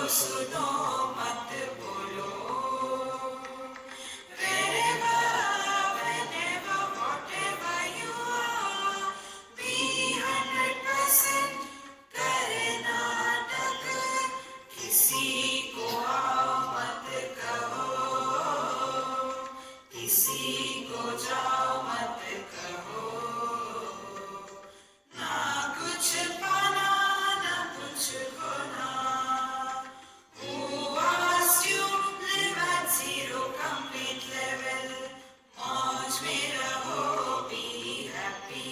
सुनो मत बोलो. Wherever, whenever, whatever you are, be 100% Karnataka. किसी को आओ मत कहो, किसी को जाओ मत कहो. ना कुछ पाना ना कुछ खोना. Who asked you live at zero complete level? मौज में रहो, be happy.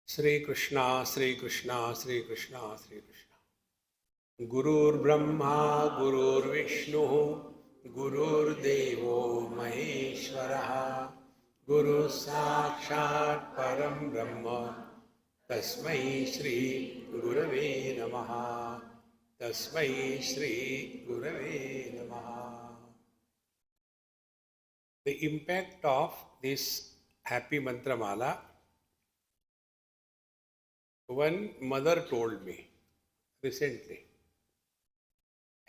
श्री कृष्णा श्री कृष्णा श्री कृष्णा श्री कृष्णा. गुरुर्ब्रह्मा गुरुर्विष्णुः गुरुर्देवो महेश्वरः. गुरुः साक्षात् परं ब्रह्म तस्मै श्री गुरवे नमः. तस्मै श्री गुरवे नमः. The impact of this happy mantra mala, one mother told me recently,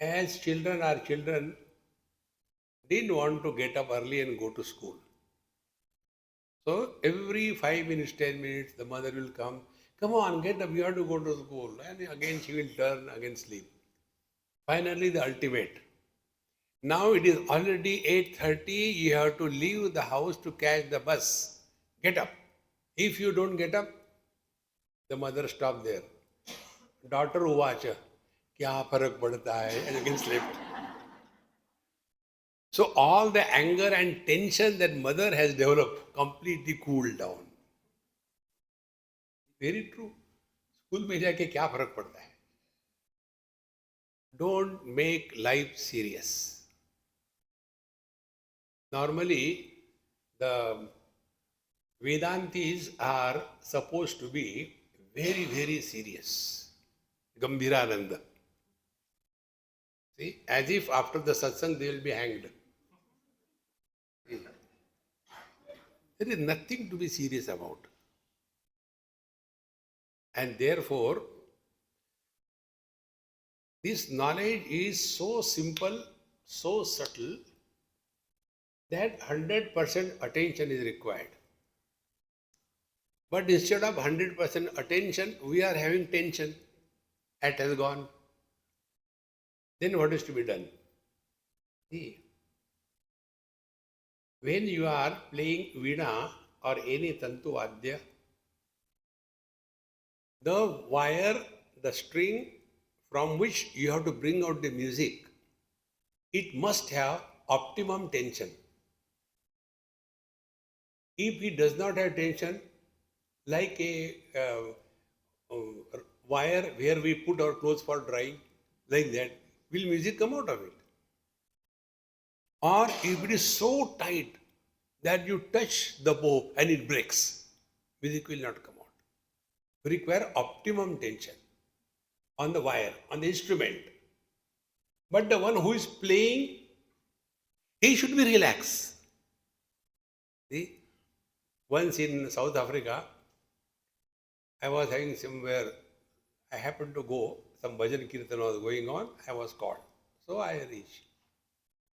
as children didn't want to get up early and go to school. So every 5 minutes, 10 minutes, the mother will come on, get up, you have to go to school. And again she will turn, again sleep. Finally the ultimate. Now it is already 8:30, you have to leave the house to catch the bus. Get up. If you don't get up, the mother stopped there. Daughter uvacha, kya farak padta hai, and again slept. So all the anger and tension that mother has developed completely cooled down. Very true. School में जाके क्या फर्क पड़ता है? Don't make life serious. Normally, the Vedantis are supposed to be very, very serious. Gambhirananda. See, as if after the satsang they will be hanged. There is nothing to be serious about. And therefore, this knowledge is so simple, so subtle, that 100% attention is required. But instead of 100% attention, we are having tension. Hat has gone. Then what is to be done? See, when you are playing veena or any tantu vadya, the wire, the string from which you have to bring out the music, it must have optimum tension. If it does not have tension, like a wire where we put our clothes for drying, like that, will music come out of it? Or if it is so tight that you touch the bow and it breaks, music will not come out. We require optimum tension on the wire, on the instrument. But the one who is playing, he should be relaxed. See, once in South Africa, I was having somewhere, I happened to go, some bhajan kirtan was going on, I was called. So I reached.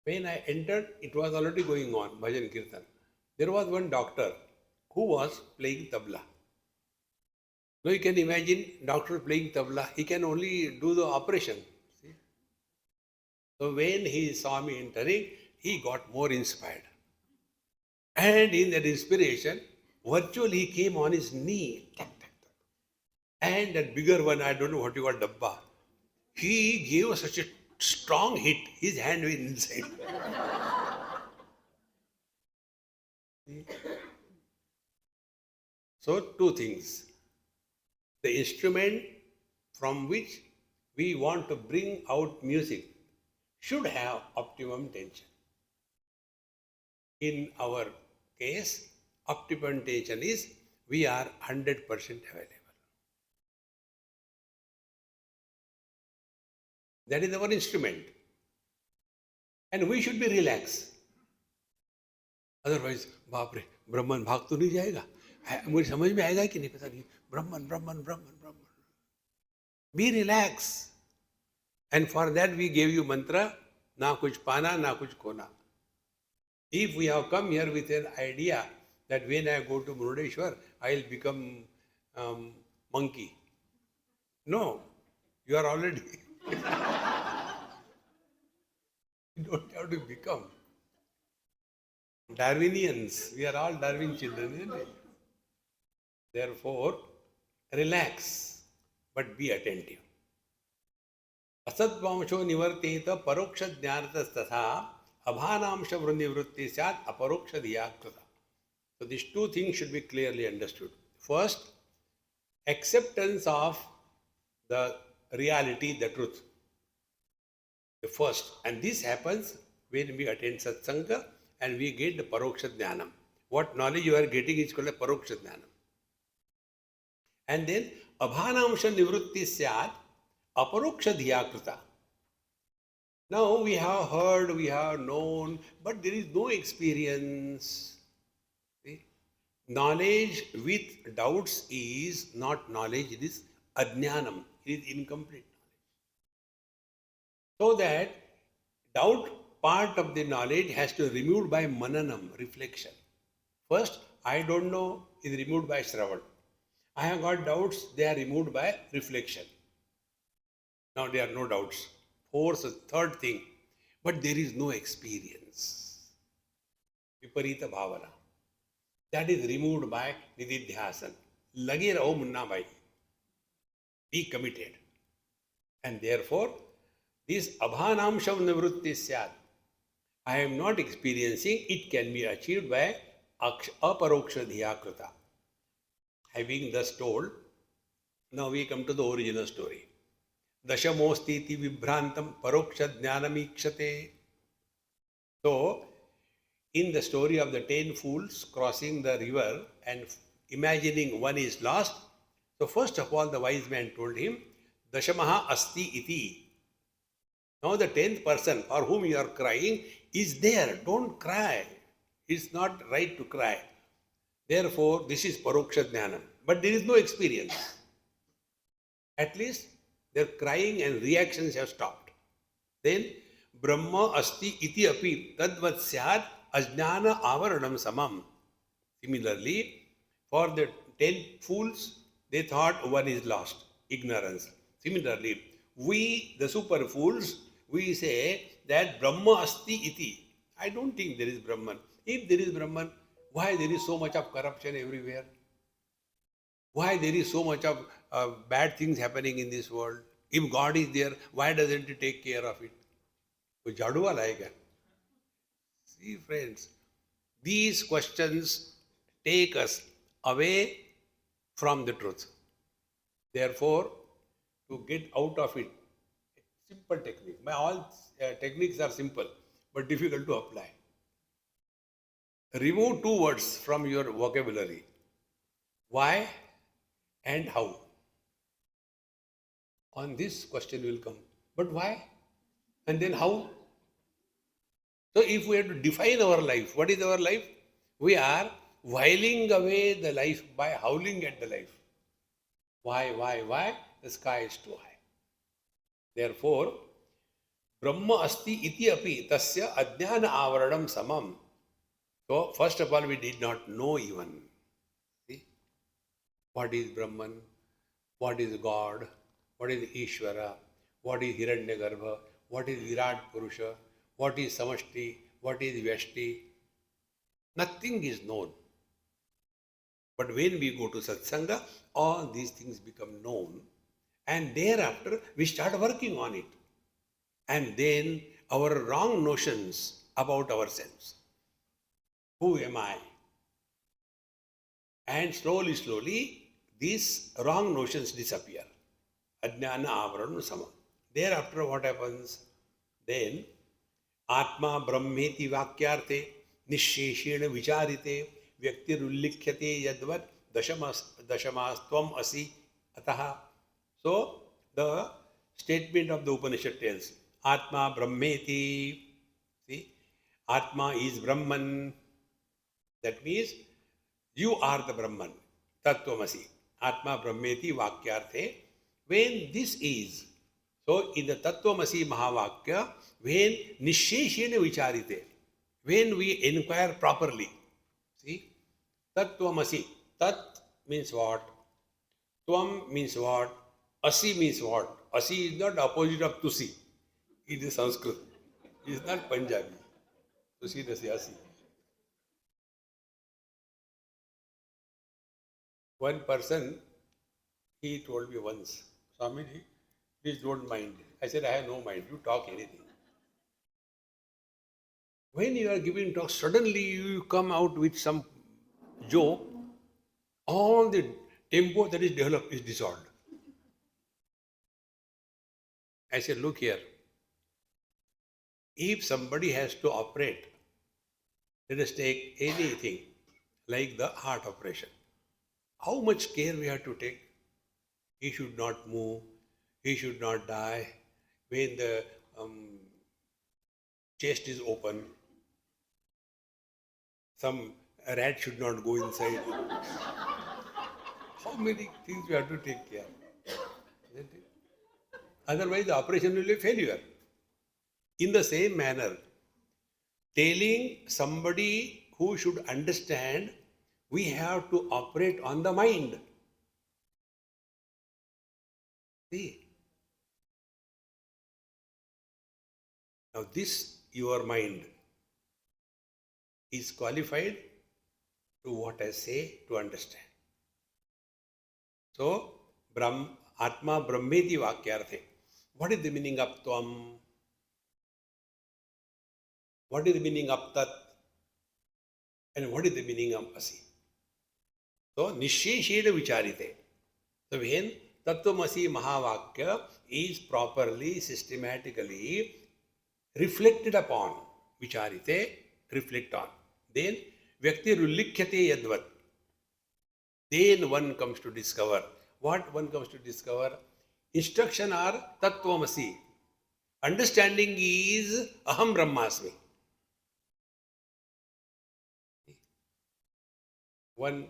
When I entered, it was already going on, bhajan kirtan. There was one doctor who was playing tabla. Now you can imagine doctor playing tabla, he can only do the operation. See? So when he saw me entering, he got more inspired. And in that inspiration, virtually he came on his knee. And that bigger one, I don't know what you call dabba, he gave such a strong hit, his hand was inside. So two things. The instrument from which we want to bring out music should have optimum tension. In our case, optimum tension is we are 100% available. That is our instrument. And we should be relaxed. Otherwise, बाप रे, ब्रह्मन भाग तो नहीं जाएगा. मुझे समझ में आएगा कि नहीं पता नहीं. Brahman, Brahman, Brahman, Brahman. Be relaxed. And for that we gave you mantra, na kuch pana, na kuch khona. If we have come here with an idea that when I go to Murudeshwar, I will become monkey. No, you are already. You don't have to become. Darwinians, we are all Darwin children, isn't it? Therefore, relax, but be attentive. असद्वांशो निवर्तेत परोक्ष ज्ञानतस्तथा अभानांश वृत्ति स्यात् अपरोक्ष धिया कृता. So these two things should be clearly understood. First, acceptance of the reality, the truth. The first, and this happens when we attend satsanga and we get the paroksha jnanam. What knowledge you are getting is called a paroksha jnanam. And then abhanamsha nivrutti syat aparoksha dhiyakrita. Now we have heard, we have known, but there is no experience. See? Knowledge with doubts is not knowledge, it is ajnanam, it is incomplete. So that doubt part of the knowledge has to be removed by mananam, reflection. First, I don't know is removed by Shravan. I have got doubts, they are removed by reflection. Now there are no doubts. Fourth, third thing, but there is no experience. Viparita bhavana. That is removed by nididhyasan. Lage raho munna bhai. Be committed. And therefore, this abhanamshav nivrutti syat. I am not experiencing, it can be achieved by aparoksha dhiyakrita. Having thus told, now we come to the original story. Dashamostiti vibhrantam paroksha jnanamikshate. So, in the story of the 10 fools crossing the river and imagining one is lost, so first of all the wise man told him, Dashamaha asti iti. Now the 10th person for whom you are crying is there. Don't cry. It's not right to cry. Therefore, this is paroksha jnanam. But there is no experience. At least their crying and reactions have stopped. Then, Brahma asti iti api tadvat syad ajnana avaranam samam. Similarly, for the 10 fools, they thought one is lost, ignorance. Similarly, we, the super fools, we say that Brahma asti iti. I don't think there is Brahman. If there is Brahman, why there is so much of corruption everywhere? Why there is so much of bad things happening in this world? If God is there, why doesn't He take care of it? कोई झाड़ू वाला है क्या? See, friends, these questions take us away from the truth. Therefore, to get out of it, simple technique. All techniques are simple, but difficult to apply. Remove 2 words from your vocabulary. Why and how. On this question will come. But why? And then how? So if we have to define our life, what is our life? We are whiling away the life by howling at the life. Why? The sky is too high. Therefore, Brahma asti iti api tasya ajnana avaranam samam. So, first of all, we did not know even. See? What is Brahman? What is God? What is Ishvara? What is Hiranyagarbha? What is Virat Purusha? What is Samashti? What is Vyashti? Nothing is known. But when we go to Satsanga, all these things become known. And thereafter, we start working on it. And then our wrong notions about ourselves. Who am I? And slowly, these wrong notions disappear. Ajnana avaranam sama. Thereafter, what happens? Then, Atma Brahmeti Vakyarte Nisheshena Vicharite Vyaktirullikhyate Yadvat Dashamastvam Asi Ataha. So, the statement of the Upanishad tells, Atma Brahmeti. See, Atma is Brahman. That means You are the Brahman. Tattvamasi. Atma Brahmeti Vakyarthe. When this is, so in the Tattvamasi Mahavakya, when Nisheshena Vicharite, when we inquire properly, see, Tattvamasi. Tat means what? Tvam means what? Asi means what? Asi is not opposite of Tusi. It is Sanskrit. It is not Punjabi. Tusi Nasi Asi. One person, he told me once, Swamiji, please don't mind. I said, I have no mind. You talk anything. When you are giving talk, suddenly you come out with some joke, all the tempo that is developed is dissolved. I said, look here. If somebody has to operate, let us take anything like the heart operation. How much care we have to take? He should not move. He should not die. When the chest is open, some rat should not go inside. How many things we have to take care? Isn't it? Otherwise, the operation will be a failure. In the same manner, telling somebody who should understand, we have to operate on the mind. See? Now, this, your mind, is qualified to what I say to understand. So, Atma Brahmeti Vakyarthe. What is the meaning of Tvam? What is the meaning of Tat? And what is the meaning of Asi? So, Nisheshena Vicharite. So, when Tattvamasi Mahavakya is properly, systematically reflected upon, Vicharite, reflect on. Then, Vyakti Rullikhyate Yadvat. Then one comes to discover. What one comes to discover? Instruction are Tattvamasi. Understanding is Aham Brahmasmi. One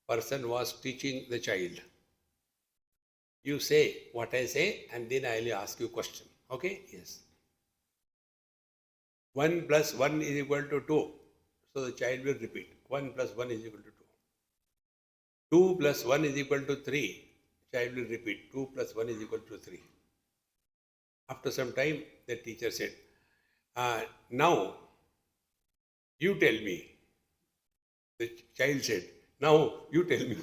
person was teaching the child. You say what I say and then I will ask you a question. Okay? Yes. 1 plus 1 is equal to 2. So the child will repeat. 1 plus 1 is equal to 2. 2 plus 1 is equal to 3. Child will repeat. 2 plus 1 is equal to 3. After some time, the teacher said, now you tell me. The child said, now you tell me.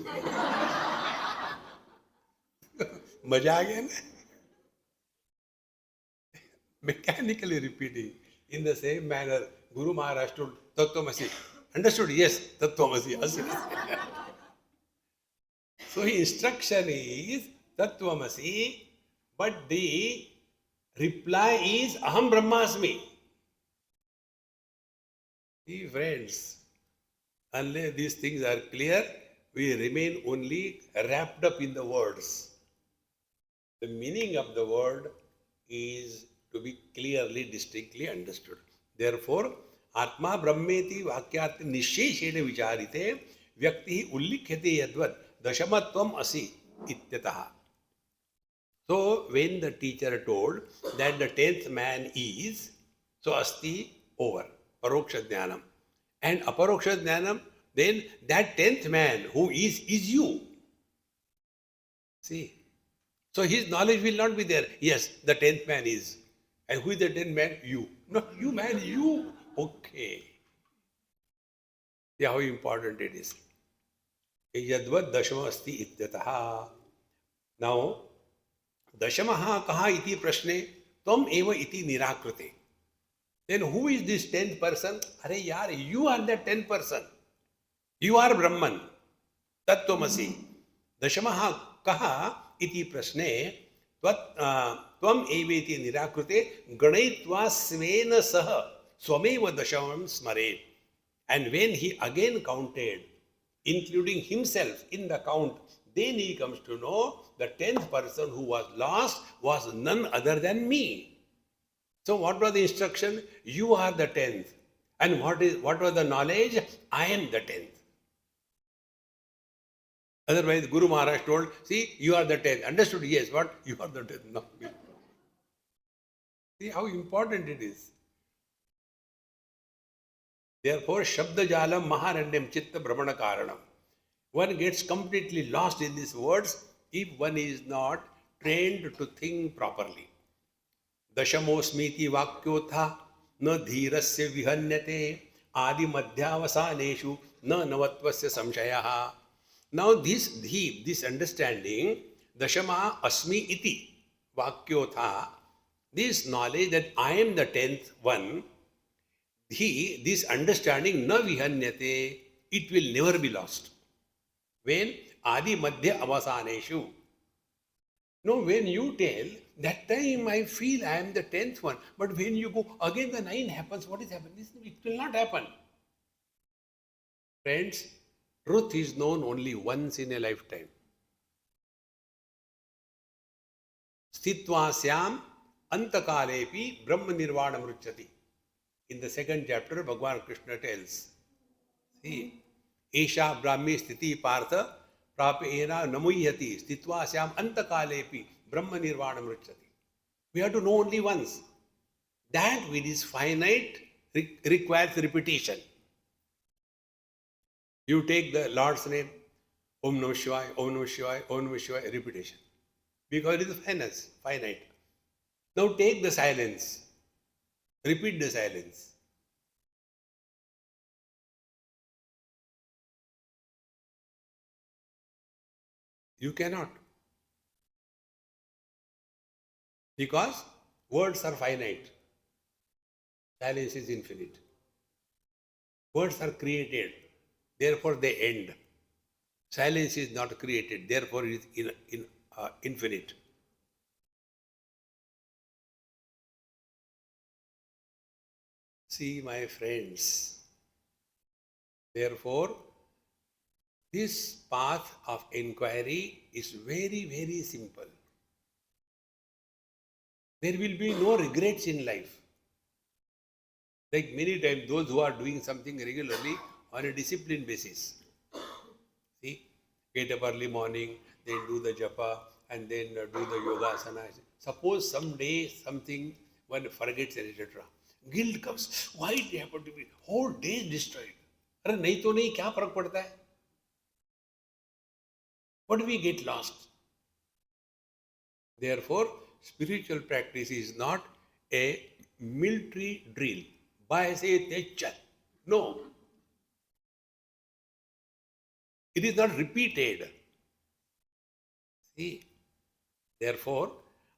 मजा आ गया ना? Mechanically repeating. In the same manner, Guru Maharaj told Tattvamasi. Understood? Yes, Tattvamasi. Asi. So instruction is Tattvamasi, but the reply is Aham Brahmasmi. See, friends, unless these things are clear, we remain only wrapped up in the words. The meaning of the word is to be clearly, distinctly understood. Therefore, Atma Brahmeti Vakyat Nisheshena Vicharite Vyakti Ullikhyate Yadvat Dashamatvam Asi Ityataha. So, when the teacher told that the 10th man is, so Asti over, Paroksha Jnanam. And Aparoksha Jnanam, then that 10th man who is you. See? So his knowledge will not be there. Yes, the 10th man is. And who is the 10th man? You. Not you, man, you. Okay. See how important it is. Yadvat dashama asti ityataha. Now, dashamaha kaha iti prashne tvam eva iti nirakrute. Then who is this 10th person? Are yaar, you are the 10th person. You are Brahman. Tattvamasi. Dashamaha kaha iti prashne tvam eveti nirakrute ganayitva svena saha swameva dashamam smare. And when he again counted, including himself in the count, then he comes to know the 10th person who was lost was none other than me. So what was the instruction? You are the 10th. And what was the knowledge? I am the 10th. Otherwise, Guru Maharaj told, see, you are the 10th. Understood? Yes. What? You are the 10th. No. See how important it is. Therefore, Shabda Jalam Maharanyam Chitta Brahmana Karanam. One gets completely lost in these words if one is not trained to think properly. Dashamosmiti Vakyotha na dhirasya vihanyate adi madhyavasaneshu na navatvasya samshayaha. Now this understanding, Dashama Asmi Iti Vakyotha, this knowledge that I am the 10th one, this understanding na vihanyate, it will never be lost. When adi madhya avasaneshu. No, when you tell, that time I feel I am the 10th one, but when you go, again the 9 happens, what is happening? It will not happen. Friends, truth is known only once in a lifetime. Stitvasyam antakalepi brahma nirvana mruchati. In the second chapter, Bhagavan Krishna tells, see, Esha Brahmi Sthiti Partha Prapena Namuyati Stitvasyam Antakalepi Brahma Nirvana Mruchati. We have to know only once. That which is finite requires repetition. You take the Lord's name, Om Namah Shivaya, Om Namah Shivaya, Om Namah Shivaya, repetition. Because it is finite. Now take the silence. Repeat the silence. You cannot. Because words are finite. Silence is infinite. Words are created. Therefore they end. Silence is not created. Therefore it is infinite. See, my friends, therefore, this path of inquiry is very, very simple. There will be no regrets in life. Like many times, those who are doing something regularly on a disciplined basis. See, get up early morning, then do the japa, and then do the yoga asana. Suppose someday something one forgets, etc. Guilt comes. Why it happened to me? Whole day is destroyed. अरे नहीं तो नहीं, क्या फर्क पड़ता है? What do we get lost? Therefore, spiritual practice is not a military drill. By say techal. No. It is not repeated. See? Therefore,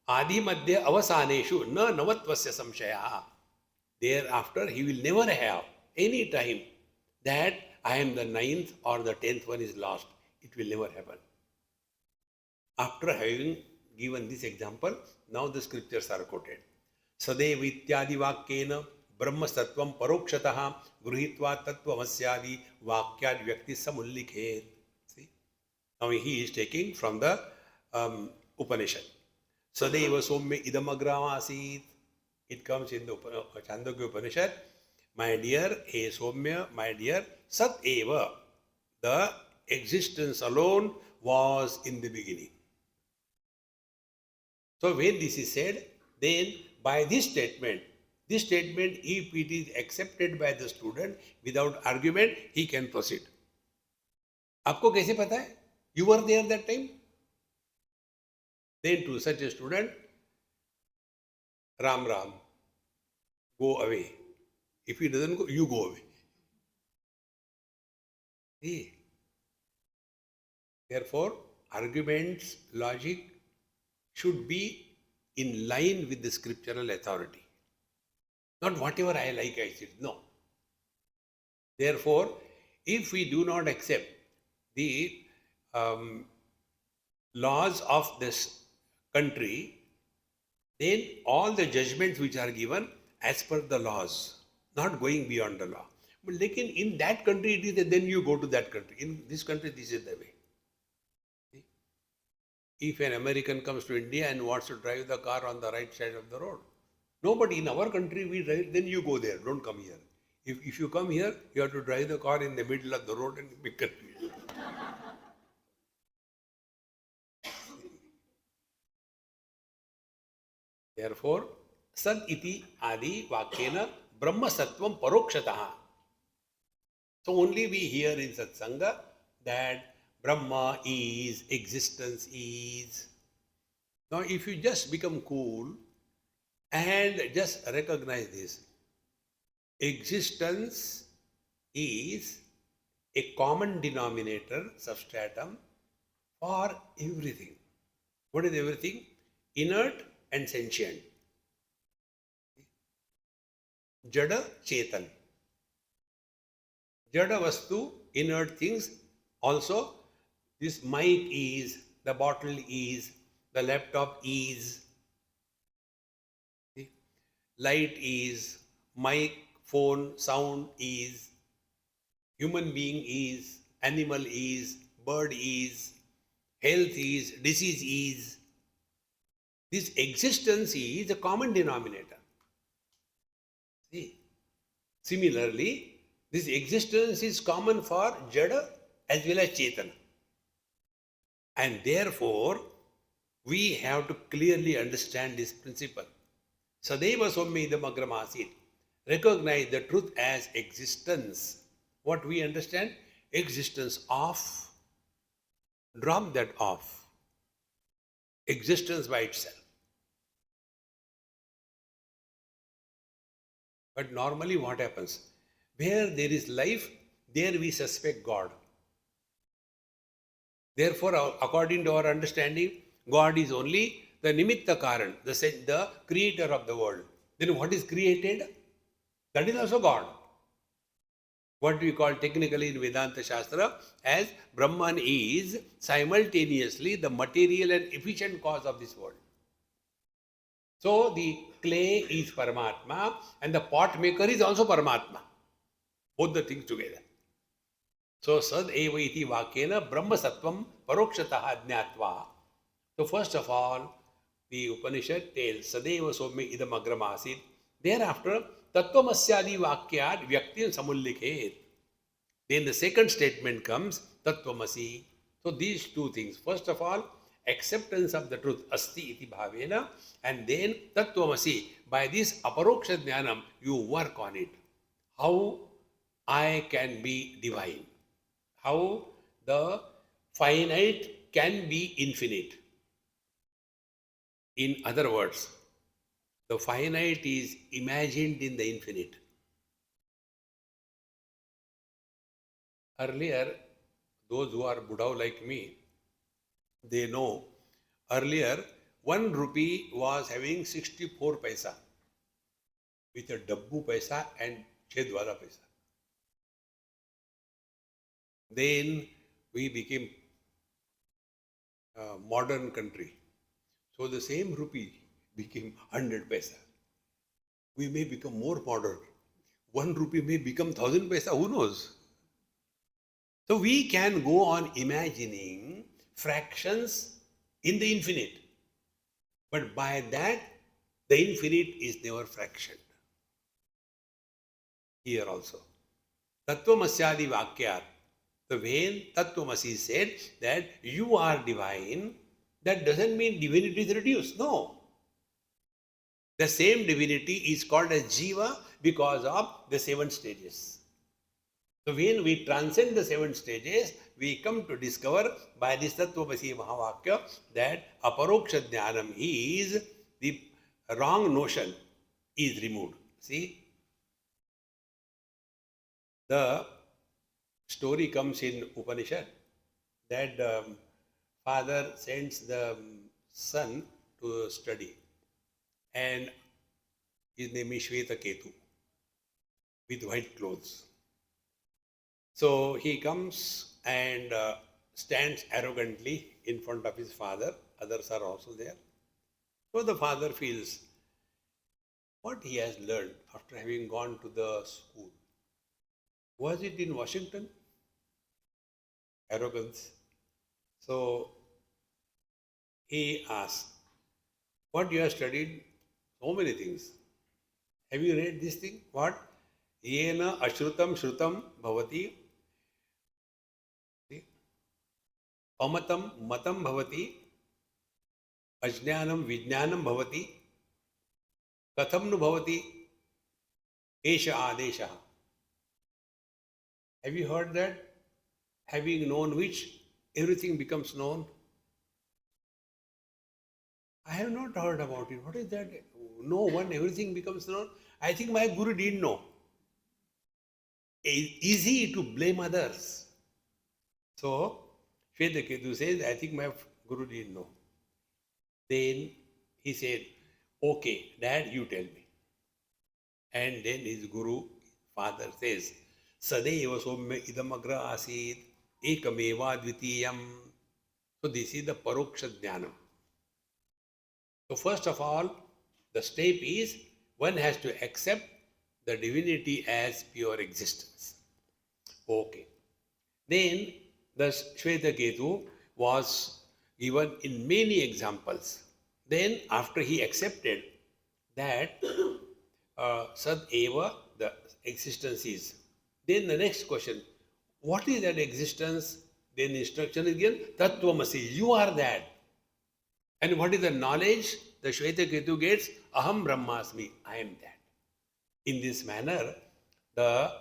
adi madhya avasaneshu na navatvasya samshaya. Thereafter, he will never have any time that I am the 9th or the 10th one is lost. It will never happen. After having given this example, now the scriptures are quoted. Sadeva ityadi vakyena brahma sattvam parokshataha gruhitva tattvamasyadi vakyad vyakti samullikhet. See? Now he is taking from the Upanishad. Sadeva somya idam agramasit. It comes in the Chandogya Upanishad. My dear, hey Somya, my dear, Sat Eva, the existence alone was in the beginning. So when this is said, then by this statement, if it is accepted by the student without argument, he can proceed. आपको कैसे पता है? You were there that time. Then to such a student, Ram Ram, go away. If he doesn't go, you go away. See? Therefore, arguments, logic should be in line with the scriptural authority. Not whatever I like, I say. No. Therefore, if we do not accept the laws of this country, then all the judgments which are given as per the laws, not going beyond the law. But like in that country, it is that then you go to that country. In this country, this is the way. See? If an American comes to India and wants to drive the car on the right side of the road, nobody in our country we drive, then you go there, don't come here. If you come here, you have to drive the car in the middle of the road and be confused. Therefore, Sad iti adi vakyena Brahma Sattvam Parokshataha. So only we hear in Satsanga that Brahma is, existence is. Now, if you just become cool and just recognize this, existence is a common denominator, substratum for everything. What is everything? Inert and sentient. Jada, Chetan. Jada Vastu, inert things. Also, this mic is, the bottle is, the laptop is, light is, mic, phone, sound is, human being is, animal is, bird is, health is, disease is. This existence is a common denominator. See? Similarly, this existence is common for Jada as well as Chetana. And therefore, we have to clearly understand this principle. Sadeva Swami idam agram asit. Recognize the truth as existence. What we understand? Existence of. Drop that off. Existence by itself. But normally what happens? Where there is life, there we suspect God. Therefore, according to our understanding, God is only the nimitta karan, the creator of the world. Then what is created? That is also God. What we call technically in Vedanta Shastra as Brahman is simultaneously the material and efficient cause of this world. So the clay is Paramatma and the pot maker is also Paramatma. Both the things together. So sad eva iti vakyena Brahma Sattvam Parokshataha Jnatva. So first of all, the Upanishad tells Sadeva Somi idam agram asit. Thereafter, Tattvamasyadi Vakyad Vyaktin Samullikhet. Then the second statement comes Tattvamasi. So these two things. First of all, acceptance of the truth, asti iti bhavena, and then Tattvamasi. By this aparoksha jnanam, you work on it. How I can be divine. How the finite can be infinite. In other words, the finite is imagined in the infinite. Earlier, those who are Buddha like me, they know earlier 1 rupee was having 64 paisa with a dabbu paisa and chedwala paisa. Then we became a modern country. So the same rupee became 100 paisa. We may become more modern. 1 rupee may become 1000 paisa, who knows? So we can go on imagining fractions in the infinite. But by that, the infinite is never fractioned. Here also. Tattvamasyadi Vakyat. The when Tattvamasi said that you are divine, that doesn't mean divinity is reduced. No. The same divinity is called as Jiva because of the 7 stages. So when we transcend the 7 stages, we come to discover by this Tattvamasi Mahavakya that aparoksha jnanam is the wrong notion is removed. See? The story comes in Upanishad that the father sends the son to study and his name is Shvetaketu with white clothes. So he comes and stands arrogantly in front of his father. Others are also there. So the father feels what he has learned after having gone to the school. Was it in Washington? Arrogance. So he asks, what you have studied? So many things. Have you read this thing? What? Yena ashrutam shrutam bhavati. Pamatam matam bhavati. Ajnanam vijnanam bhavati. Katham nu bhavati esha adesha. Have you heard that? Having known which, everything becomes known. I have not heard about it. What is that? No one, everything becomes known. I think my Guru didn't know. It's easy to blame others. So, Shvetaketu says, I think my Guru didn't know. Then he said, okay, Dad, you tell me. And then his Guru, father says, Sadeva Somya idamagra asid ekameva dvitiyam. So this is the Paroksha Jnanam. So first of all, the step is one has to accept the divinity as pure existence. Okay. Then the Shvetaketu was given in many examples. Then after he accepted that Sad Eva, the existence is. Then the next question, what is that existence? Then the instruction is given, Tattvamasi, you are that. And what is the knowledge the Shvetaketu gets? Aham Brahmasmi, I am that. In this manner, the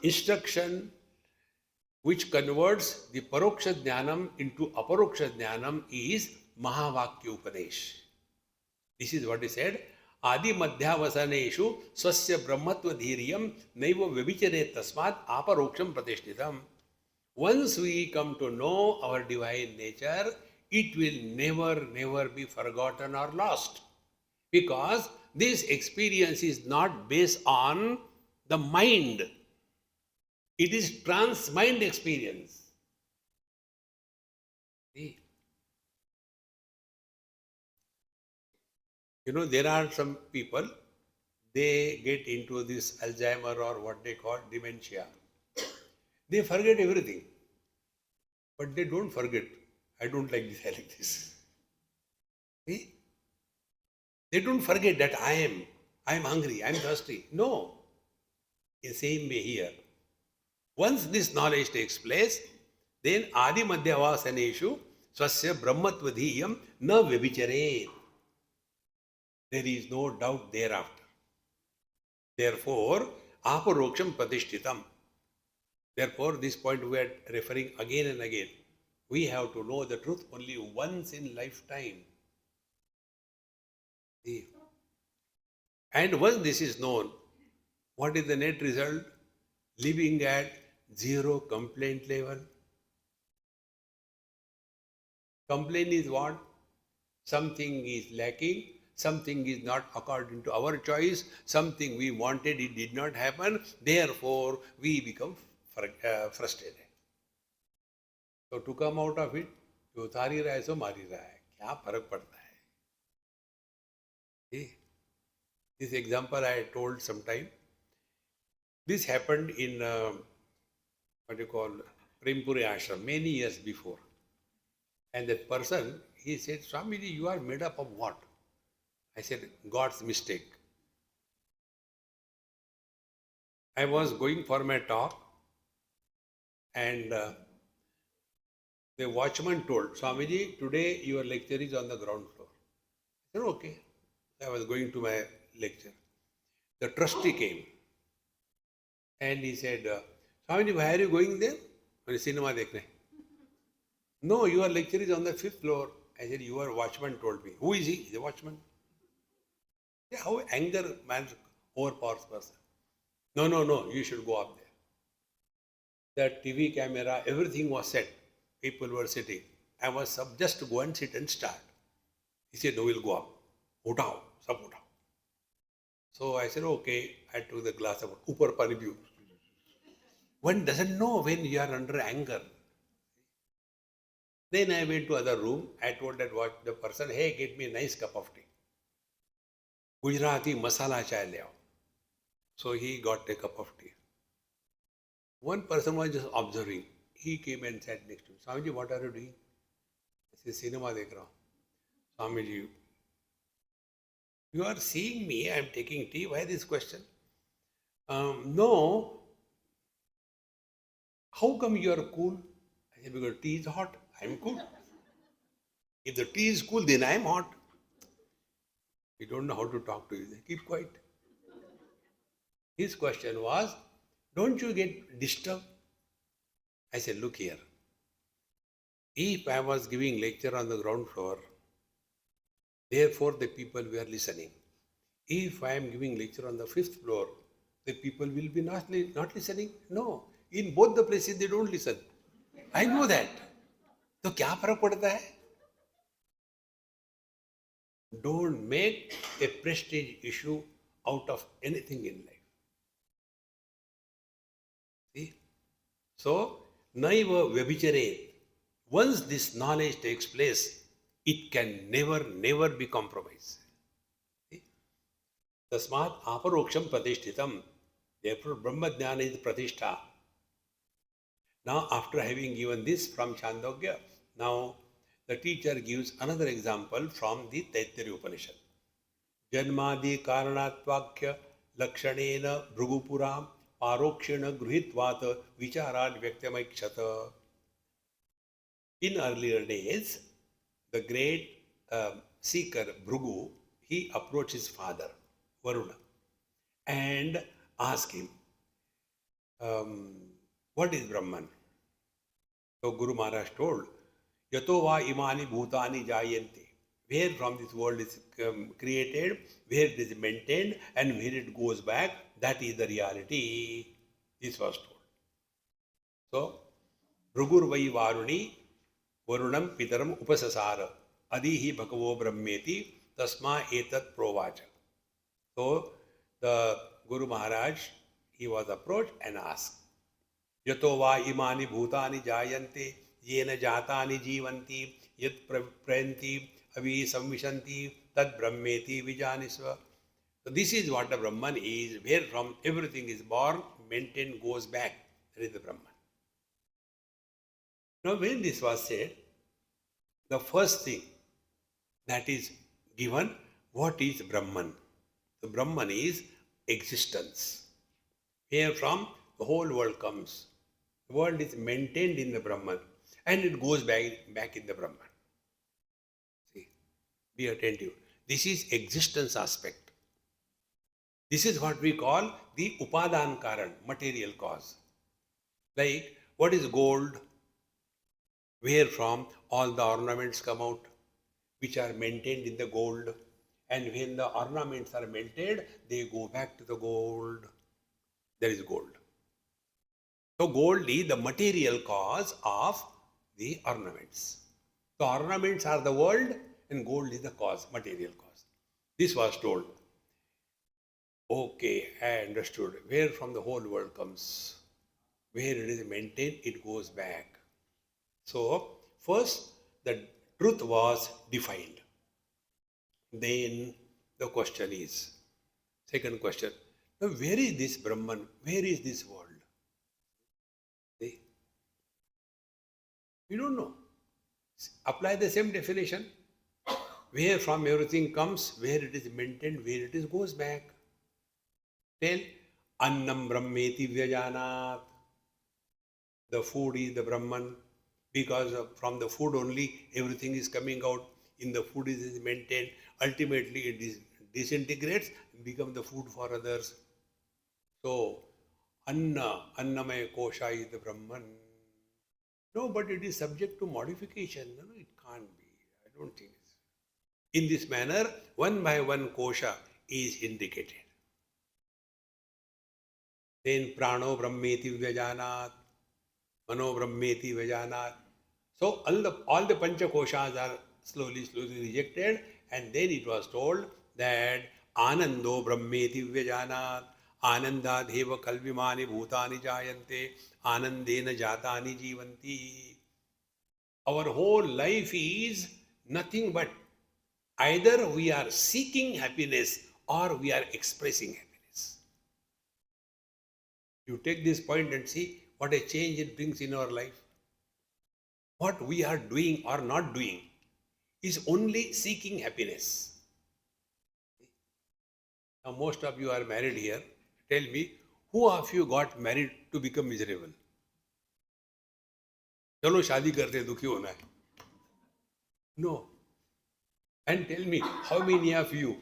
instruction which converts the Paroksha Jnanam into Aparoksha Jnanam is Mahavakya Upadesh. This is what he said. Adi madhyavasaneshu swasya brahmatva dhiriyam naiva vyavichare tasmat aparoksham pratishtitam. Once we come to know our divine nature, it will never be forgotten or lost. Because this experience is not based on the mind. It is trans-mind experience. See? You know, there are some people, they get into this Alzheimer or what they call dementia. They forget everything. But they don't forget. I don't like this, I like this. See? They don't forget that I am hungry, I am thirsty. No. In the same way here. Once this knowledge takes place, then Adi Madhyavasaneshu Swasya Brahmatvadhiyam na Vyavicharet. There is no doubt thereafter. Therefore, Aparoksham Pratishtitam. Therefore, this point we are referring again and again. We have to know the truth only once in lifetime. See? And once this is known, what is the net result? Living at zero complaint level. Complaint is what? Something is lacking, something is not according to our choice, something we wanted, it did not happen, therefore we become frustrated. So to come out of it, जो उतार ही रहा है सो मार ही रहा है, क्या फर्क पड़ता है? See? This example I told sometime. This happened in what you call Prempuri Ashram many years before. And that person, he said, Swamiji, you are made up of what? I said, God's mistake. I was going for my talk and the watchman told, Swamiji, today your lecture is on the ground floor. I said, okay. I was going to my lecture. The trustee came and he said, Swamiji, why are you going there? I said, cinema dekhne. No, your lecture is on the 5th floor. I said, your watchman told me. Who is he? The watchman. Yeah, how anger man overpowers person. No, you should go up there. The TV camera, everything was set. People were sitting. I was just to go and sit and start. He said, no, we'll go up. Utao, sab utao. So I said, okay. I took the glass of upar pani piyo. One doesn't know when you are under anger. Then I went to other room. I told that the person, hey, get me a nice cup of tea. Gujarati masala chai le aao. So he got a cup of tea. One person was just observing. He came and sat next to me. Swamiji, what are you doing? I said, cinema dekh raha hu. Swamiji, you are seeing me, I am taking tea. Why this question? No. How come you are cool? I said, because tea is hot. I am cool. If the tea is cool, then I am hot. We don't know how to talk to you. They keep quiet. His question was, don't you get disturbed? I said, look here. If I was giving lecture on the ground floor, therefore the people were listening. If I am giving lecture on the fifth floor, the people will be not listening. No. In both the places they don't listen. I know that. तो क्या फर्क पड़ता है? Don't make a prestige issue out of anything in life. See? So, naiva vyabhichare. Once this knowledge takes place, it can never be compromised. See? Tasmat aparoksham pratishtitam. Therefore, Brahma Jnana is pratishtha. Now, after having given this from Chandogya, now the teacher gives another example from the Taittiriya Upanishad. Janmadi karanatvakhya lakshanena bhrugupuram parokshena gruhitvat vicharad vyaktamakshata. In earlier days, the great seeker Bhrugu, he approached his father, Varuna, and asked him, what is Brahman? So Guru Maharaj told, Yato va imani bhutani jayante. Where from this world is created, where it is maintained, and where it goes back, that is the reality. This was told. So, Bhrugur vai varuni, varunam pitaram upasasara, adihi bhagavo brahmeti, tasma etat provacha. So, the Guru Maharaj, he was approached and asked, Yato va imani bhutani jayante, yena jatani jivanti, yat prayanti, avi samvishanti, tad brahmeti vijanisva. So this is what the Brahman is, where from everything is born, maintained, goes back. That is the Brahman. Now when this was said, the first thing that is given, what is Brahman? The Brahman is existence. Here from the whole world comes. The world is maintained in the Brahman and it goes back in the Brahman. See, be attentive. This is existence aspect. This is what we call the Upadan Karan, material cause. Like, what is gold? Where from all the ornaments come out, which are maintained in the gold. And when the ornaments are melted, they go back to the gold. There is gold. So gold is the material cause of the ornaments. The ornaments are the world and gold is the cause, material cause. This was told. Okay, I understood. Where from the whole world comes, where it is maintained, it goes back. So, first the truth was defined. Then the question is, second question, now where is this Brahman? Where is this world? See? We don't know. Apply the same definition. Where from everything comes, where it is maintained, where it is goes back. Tell, Annam Brahmeti Vyajanat. The food is the Brahman. Because from the food only everything is coming out. In the food it is maintained. Ultimately it disintegrates and becomes the food for others. So, Annamaya Kosha is the Brahman. No, but it is subject to modification. No, it can't be. I don't think so. In this manner, one by one kosha is indicated. Then prano brahmeti vyajanat, mano brahmeti vyajanat. So all the pancha koshas are slowly rejected, and then it was told that anando brahmeti vyajanat, anandadheva kalvimani bhutani jayante, anandena jatani jivanti. Our whole life is nothing but either we are seeking happiness or we are expressing happiness. You take this point and see what a change it brings in our life. What we are doing or not doing is only seeking happiness. Now, most of you are married here. Tell me, who of you got married to become miserable? चलो शादी करते दुखी होना है. No. And tell me, how many of you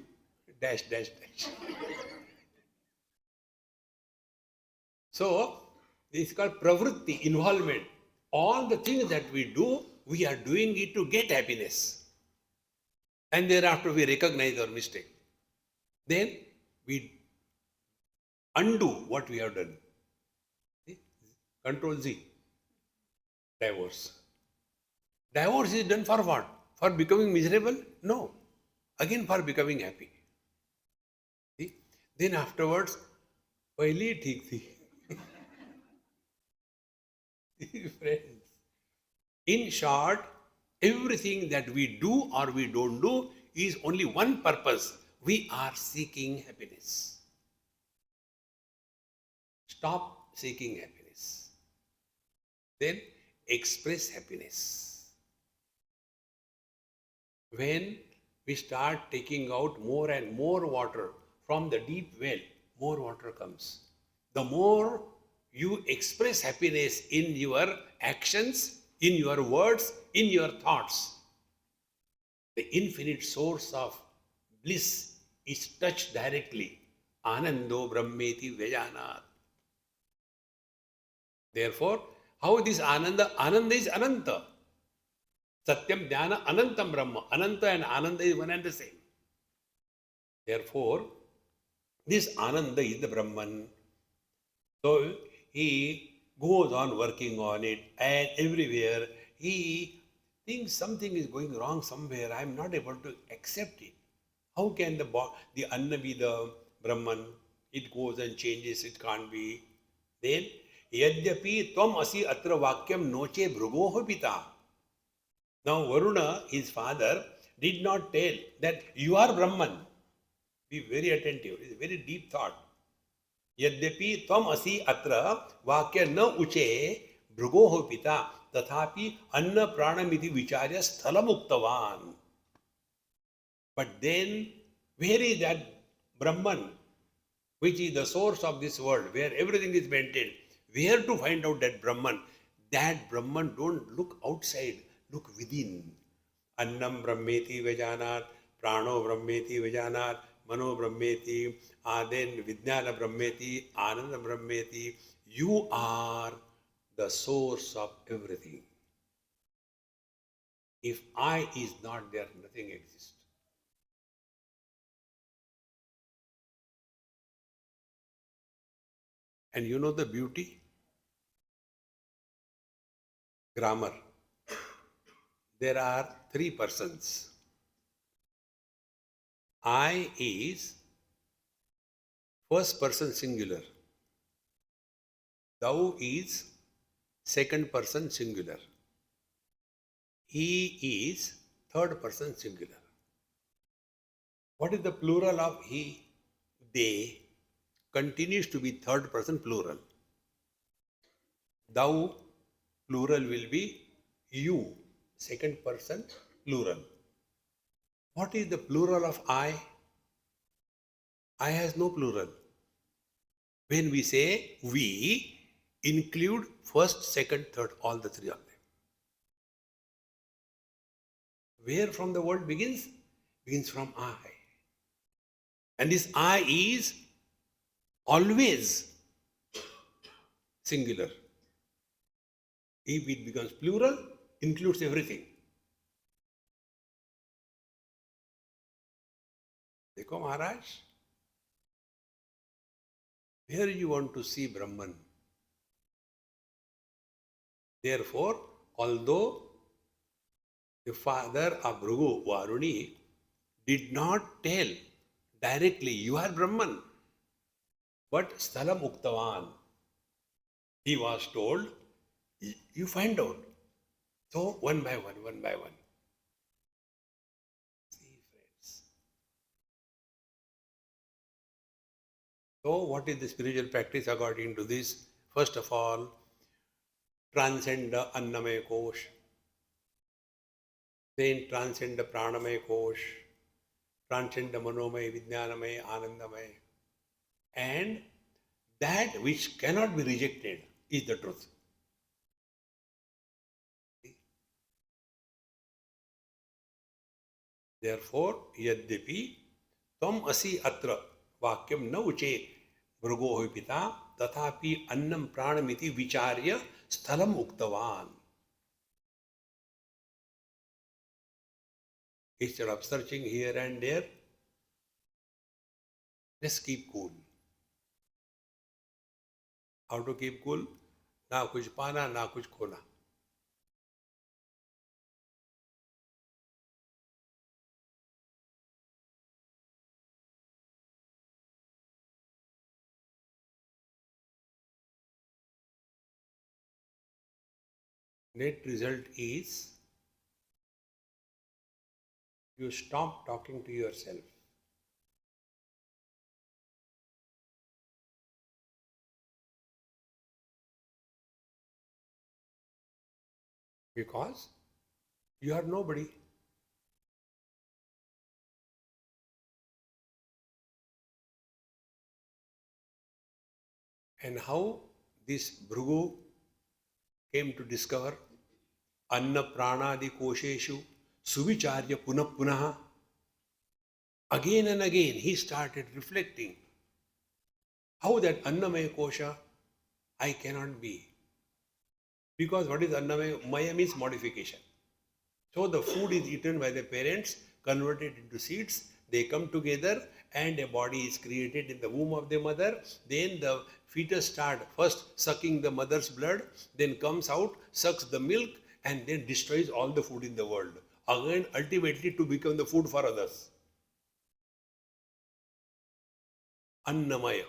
dash, dash, dash. So, this is called pravritti, involvement. All the things that we do, we are doing it to get happiness. And thereafter we recognize our mistake. Then we undo what we have done. See? Control Z. Divorce. Divorce is done for what? For becoming miserable? No. Again for becoming happy. See? Then afterwards, पहले ठीक थी. Friends. In short, everything that we do or we don't do is only one purpose. We are seeking happiness. Stop seeking happiness. Then express happiness. When we start taking out more and more water from the deep well, more water comes. The more you express happiness in your actions, in your words, in your thoughts, the infinite source of bliss is touched directly. Anando Brahmeti Vyajanat. Therefore, how this Ananda? Ananda is Ananta. Satyam Jnana Anantam Brahma. Ananta and Ananda is one and the same. Therefore, this Ananda is the Brahman. So, he goes on working on it, and everywhere he thinks something is going wrong somewhere. I am not able to accept it. How can the Anna be the Brahman? It goes and changes, it can't be. Then, Yadyapi Tvam Asi Atra Vakyam Noche Bhrugoho Pita. Now, Varuna, his father, did not tell that you are Brahman. Be very attentive. It's a very deep thought. Yadyapi Tvam Asi Atra Vakya Na Uche Bhrugoho Pita Tathapi Anna Pranamiti Vicharya Sthalamuktavan. But then, where is that Brahman, which is the source of this world, where everything is maintained? Where to find out that Brahman? That Brahman, don't look outside, look within. Annam Brahmeti Vajanat, Prano Brahmeti Vajanat, Mano Brahmeti, then Vijnana Brahmeti, Ananda Brahmeti. You are the source of everything. If I is not there, nothing exists. And you know the beauty? Grammar. There are three persons. I is first person singular. Thou is second person singular. He is third person singular. What is the plural of he? They continues to be third person plural. Thou plural will be you, second person plural. What is the plural of I? I has no plural. When we say we, include first, second, third, all the three of them. Where from the word begins? Begins from I. And this I is always singular. If it becomes plural, includes everything. Dekho Maharaj, where you want to see Brahman? Therefore, although the father of Bhrigu, Varuni, did not tell directly, you are Brahman, but Sthalam Uktavan, he was told, you find out. So, one by one, one by one. See, friends. So, what is the spiritual practice according to this? First of all, transcend the Annamaya Kosh. Then transcend the Pranamaya Kosh. Transcend the Manomaya, Vijnanamaya, Anandamaya. And that which cannot be rejected is the truth. Therefore, Yadyapi Tvam asi atra vakyam na uche भृगो पिता तथापि अन्नम प्राणमिति विचार्य स्थलम उक्तवान. Instead of searching here and there, just keep cool. How to keep cool? ना कुछ पाना ना कुछ खोना. Net result is you stop talking to yourself. Because you are nobody. And how this Bhrugu came to discover Anna Pranadi Kosheshu Suvicharya Punah Punaha. Again and again he started reflecting how that Annamaya Kosha I cannot be. Because what is Annamaya? Maya means modification. So the food is eaten by the parents, converted into seeds, they come together and a body is created in the womb of the mother. Then the fetus starts first sucking the mother's blood, then comes out, sucks the milk and then destroys all the food in the world. Again, ultimately to become the food for others. Annamaya.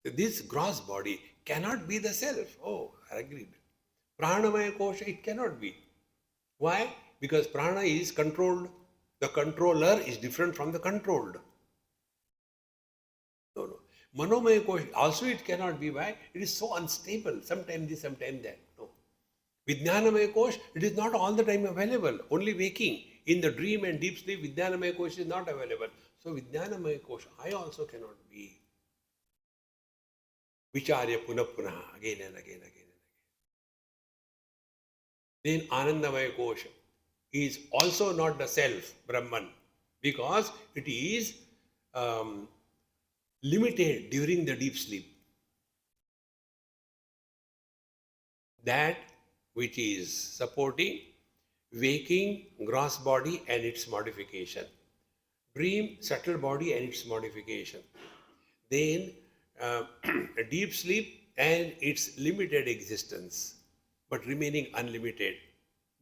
This gross body cannot be the self. Oh, I agreed. Pranamaya kosha, it cannot be. Why? Because prana is controlled. The controller is different from the controlled. No, no. Manomaya kosha, also it cannot be. Why? It is so unstable. Sometimes this, sometimes that. No. Vijnanamaya kosha, it is not all the time available. Only waking. In the dream and deep sleep, Vijnanamaya kosha is not available. So Vijnanamaya kosha, I also cannot be. Vicharya punah punah, again and again, again and again. Then Anandamaya kosha is also not the self, Brahman, because it is limited during the deep sleep. That which is supporting waking gross body and its modification, dream subtle body and its modification, then deep sleep and its limited existence, but remaining unlimited.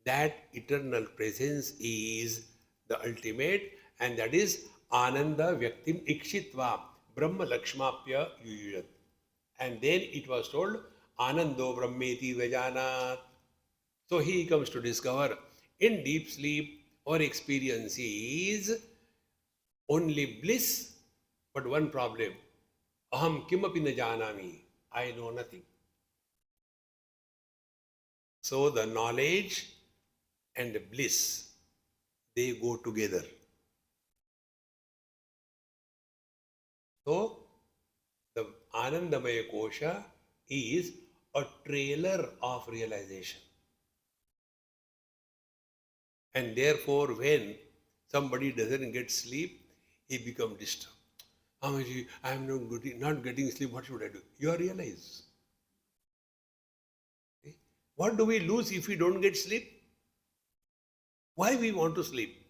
That eternal presence is the ultimate, and that is Ananda Vyaktim Ikshitva Brahma Lakshmapya Yuyat. And then it was told Anando Brahmeti Vajanat. So he comes to discover in deep sleep our experience is only bliss, but one problem. Aham kimapi na janami. I know nothing. So the knowledge and the bliss, they go together. So the Anandamaya Kosha is a trailer of realization. And therefore, when somebody doesn't get sleep, he becomes disturbed. Swamiji, I am not getting sleep, what should I do? You realize. What do we lose if we don't get sleep? Why we want to sleep?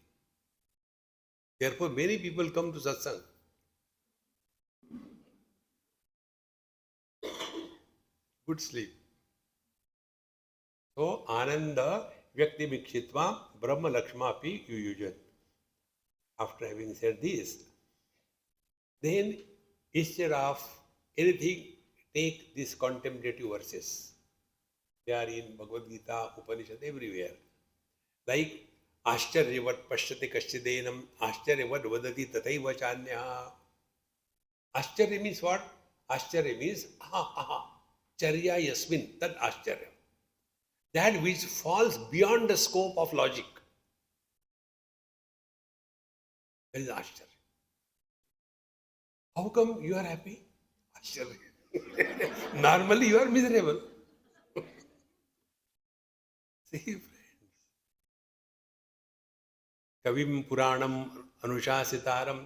Therefore, many people come to satsang. Good sleep. So, Ananda Vyakti Vikshitva Brahma Lakshmapi Yuyujat. After having said this, then instead of anything, take these contemplative verses. They are in Bhagavad Gita, Upanishad, everywhere. Like Ascharyavat Pashyate Kashchidenam, Ascharyavat Vadati Tathaiva Chanyaha. Ascharya means what? Ascharya means aha. Charya Yasmin, that Ascharya. That which falls beyond the scope of logic. That is Ascharya. How come you are happy? Ascharya. Normally you are miserable. See, friends. Kavim Puranam Anushasitaram.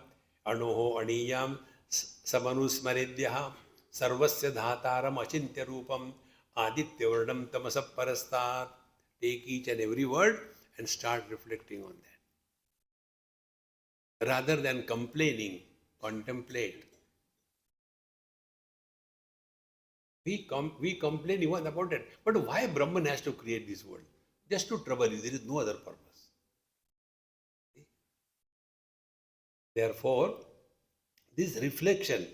अणोः अणीयां समनुस्मरेद्यः सर्वस्य धातारम अचिन्त्य रूपम आदित्यवर्णम तमसः परस्तात्. Take each and every word and start reflecting on that. Rather than complaining, contemplate. We complain even about it. But why Brahman has to create this world? Just to trouble you. There is no other purpose. Therefore, this reflection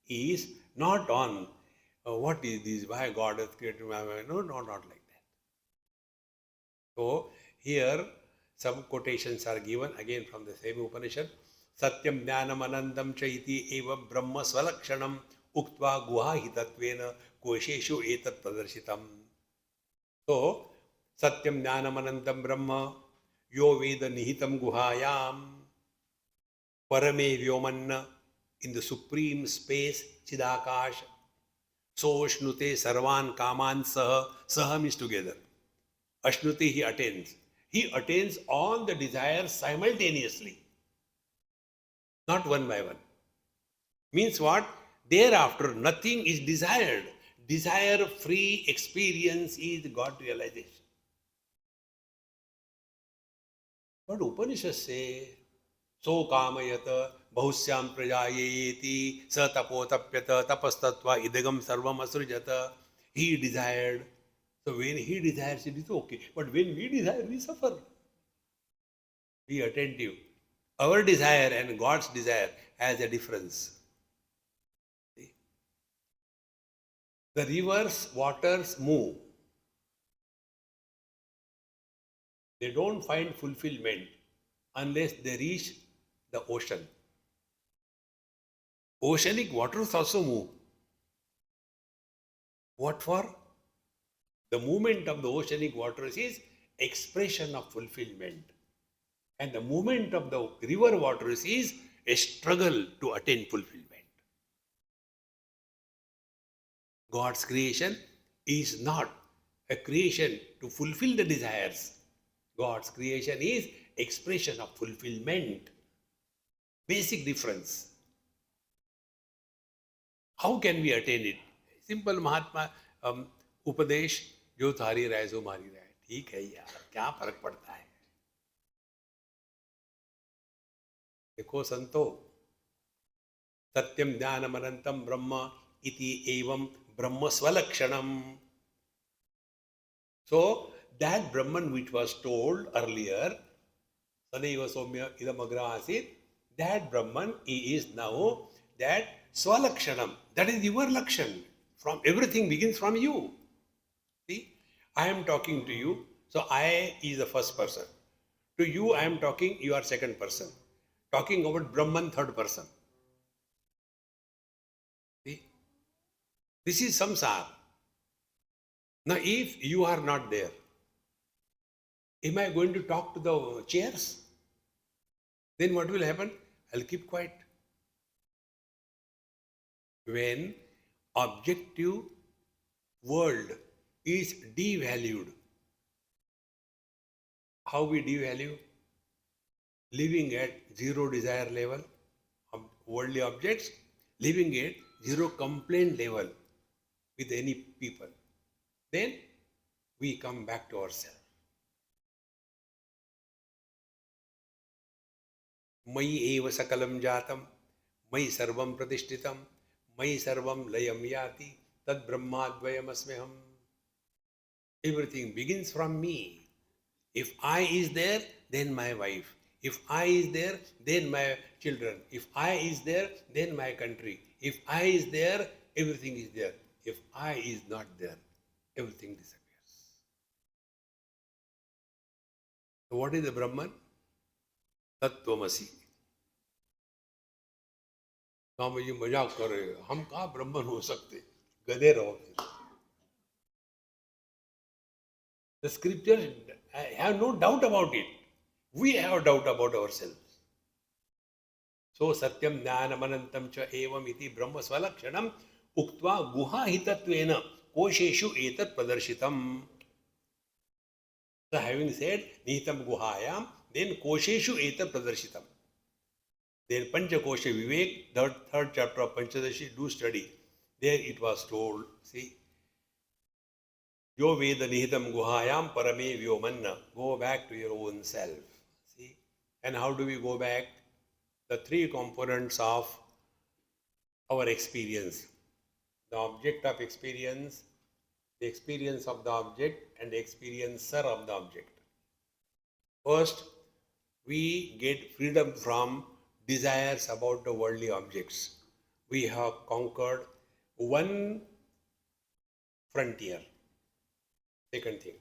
is not on what is this, why God has created my mind. No, no, not like that. So, here some quotations are given again from the same Upanishad. Satyam jnanam anandam cha iti eva brahma swalakshanam uktva guhahitattvena kosheshu etat pradarshitam. So, Satyam jnanam anandam brahma yo veda nihitam guhayam parame vyomanna, in the supreme space chidakash. So Shnute Sarvan Kaman Saha. Saha means together. Ashnuti, he attains. He attains all the desires simultaneously, not one by one. Means what? Thereafter, nothing is desired. Desire-free experience is God realization. But Upanishads say, So kamayata bahusyam prajayeti sa tapotapyata tapastatva idagam sarvam asrujata. He desired. So when he desires, it is okay. But when we desire, we suffer. Be attentive. Our desire and God's desire has a difference. See? The rivers, waters move. They don't find fulfillment unless they reach the ocean. Oceanic waters also move. What for? The movement of the oceanic waters is expression of fulfillment. And the movement of the river waters is a struggle to attain fulfillment. God's creation is not a creation to fulfill the desires. God's creation is expression of fulfillment. Basic difference. How can we attain it? Simple Mahatma Upadesh, जो थारी राय सो मारी राय. ठीक है यार, क्या फर्क पड़ता है? देखो संतो, सत्यम ज्ञानम अनंतम ब्रह्म इति एवं ब्रह्म स्वलक्षणम. So that Brahman which was told earlier, Sadaiva Somya idam agra asit, that Brahman he is now that swalakshanam. That is your lakshan. From everything begins from you. See, I am talking to you, so I is the first person. To you I am talking, you are second person. Talking about Brahman, third person. See, this is samsara. Now if you are not there, am I going to talk to the chairs? Then what will happen? I'll keep quiet. When objective world is devalued, how we devalue? Living at zero desire level of worldly objects, living at zero complaint level with any people. Then we come back to ourselves. Mayi eva sakalam jatam, mayi sarvam pratishtitam, mayi sarvam layam yati, tad brahmadvayam asmeham. Everything begins from me. If I is there, then my wife. If I is there, then my children. If I is there, then my country. If I is there, everything is there. If I is not there, everything disappears. So what is the Brahman? Tattvamasi. Swamiji मजाक कर रहे हैं. हम कहाँ ब्रह्मन हो सकते? गधे रहो. The scriptures have no doubt about it. We have doubt about ourselves. So satyam jnanam anantam cha evam iti brahma swalakshanam uktva guhahitattvena kosheshu etat pradarshitam. So having said nihitam guhayam, then kosheshu etat pradarshitam. Then Panchakosha Vivek, third chapter of Panchadashi, do study. There it was told, see, Yo Veda Nihitam Guhayam Parame Vyomanna. Go back to your own self. See? And how do we go back? The three components of our experience. The object of experience, the experience of the object, and the experiencer of the object. First, we get freedom from desires about the worldly objects. We have conquered one frontier. Second thing,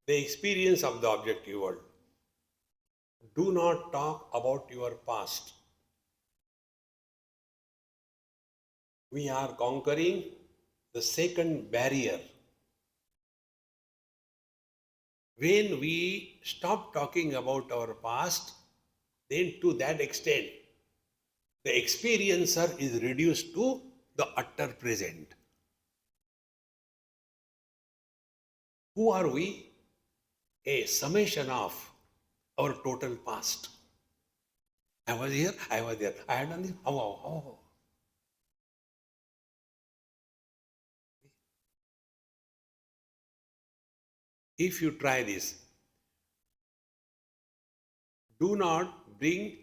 the experience of the objective world. Do not talk about your past. We are conquering the second barrier. When we stop talking about our past, then to that extent, the experiencer is reduced to the utter present. Who are we? A summation of our total past. I was here, I was there, I had done this, oh. If you try this, do not bring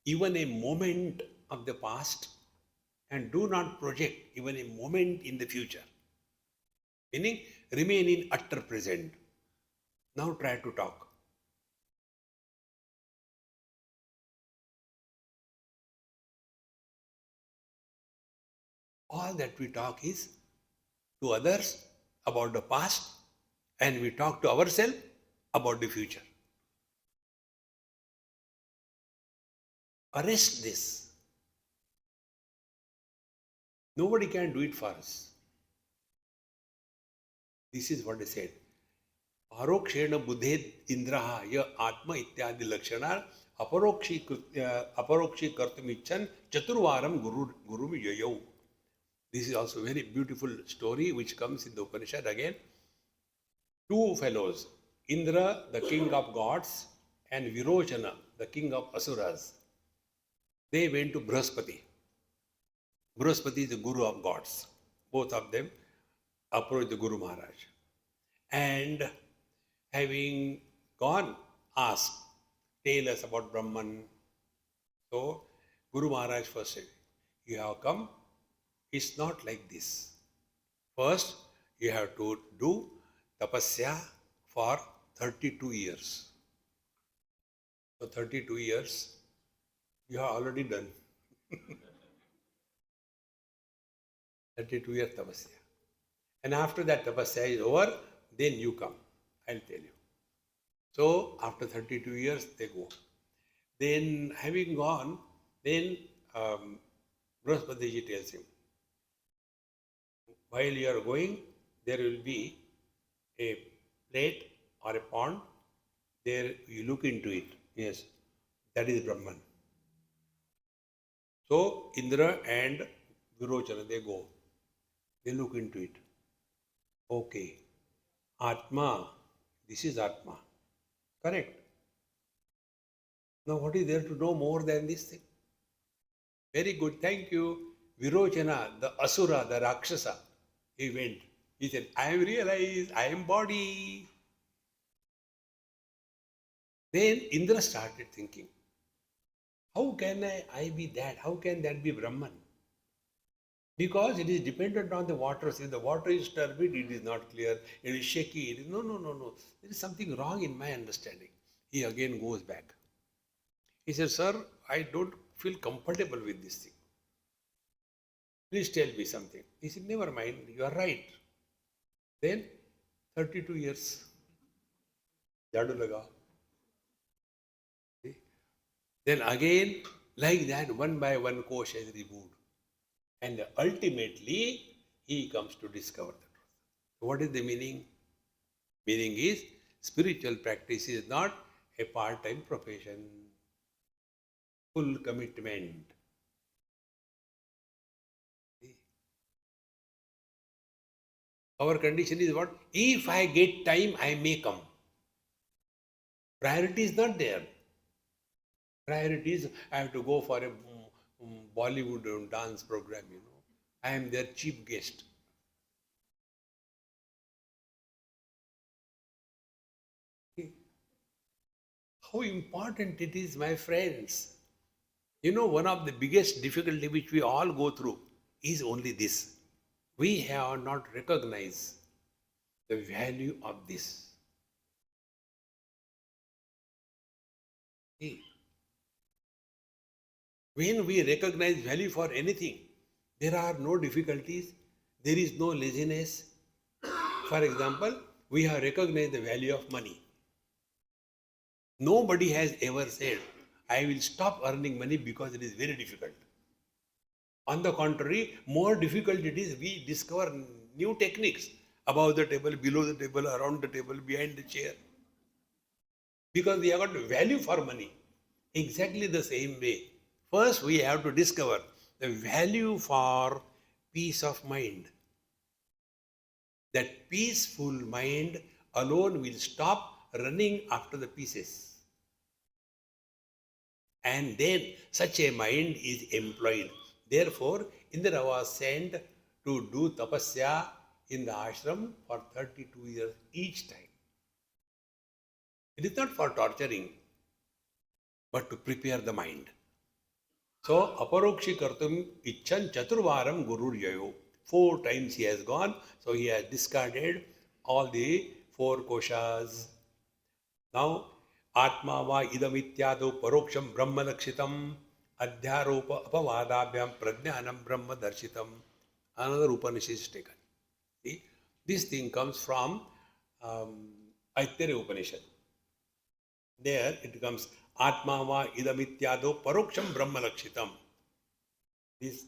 even a moment of the past and do not project even a moment in the future. Meaning, remain in utter present. Now try to talk. All that we talk is to others about the past, and we talk to ourselves about the future. Arrest this. Nobody can do it for us. This is what I said. Parokshena buddhed indraha ya atma ityadi lakshana aparokshi kartumichan chaturvaram guru yayau. This is also a very beautiful story which comes in the Upanishad again. Two fellows, Indra, the king of gods, and Virochana, the king of asuras. They went to Brahaspati. Brahaspati is the guru of gods. Both of them approached the Guru Maharaj. And having gone, asked, tell us about Brahman. So Guru Maharaj first said, you have come, it's not like this. First, you have to do tapasya for 32 years. So 32 years, you have already done. 32 years tapasya. And after that tapasya is over, then you come. I'll tell you. So after 32 years, they go. Then having gone, then Brahaspatiji tells him, while you are going, there will be a plate or a pond. There you look into it. Yes, that is Brahman. So Indra and Virochana, they go. They look into it. Okay. Atma. This is Atma. Correct. Now what is there to know more than this thing? Very good. Thank you. Virochana, the Asura, the Rakshasa, he went. He said, I am realized, I am body. Then Indra started thinking, how can I be that? How can that be Brahman? Because it is dependent on the water. If the water is turbid, it is not clear. It is shaky. It is no. There is something wrong in my understanding. He again goes back. He says, sir, I don't feel comfortable with this thing. Please tell me something. He said, never mind, you are right. Then 32 years. Jadu laga. Then again, like that, one by one kosha is removed. And ultimately, he comes to discover the truth. What is the meaning? Meaning is, spiritual practice is not a part-time profession. Full commitment. Our condition is what? If I get time, I may come. Priority is not there. Priorities, I have to go for a Bollywood dance program, I am their chief guest. Okay. How important it is, my friends. One of the biggest difficulty which we all go through is only this. We have not recognized the value of this. See, when we recognize value for anything, there are no difficulties, there is no laziness. For example, we have recognized the value of money. Nobody has ever said, I will stop earning money because it is very difficult. On the contrary, more difficult it is, we discover new techniques above the table, below the table, around the table, behind the chair. Because we have got value for money. Exactly the same way. First, we have to discover the value for peace of mind. That peaceful mind alone will stop running after the pieces. And then such a mind is employed. Therefore, Indra was sent to do tapasya in the ashram for 32 years each time. It is not for torturing, but to prepare the mind. So, aparokshi kartum icchan chaturvaram gurur yayo. 4 times he has gone, so he has discarded all the 4 koshas. Now, Atma va idamityado paroksham brahma lakshitam adhyaropa apavadabhyam prajnanam brahma darshitam. Another Upanishad is taken. See, this thing comes from Aitreya Upanishad. There it comes Atma va idamityado paroksham brahma lakshitam. This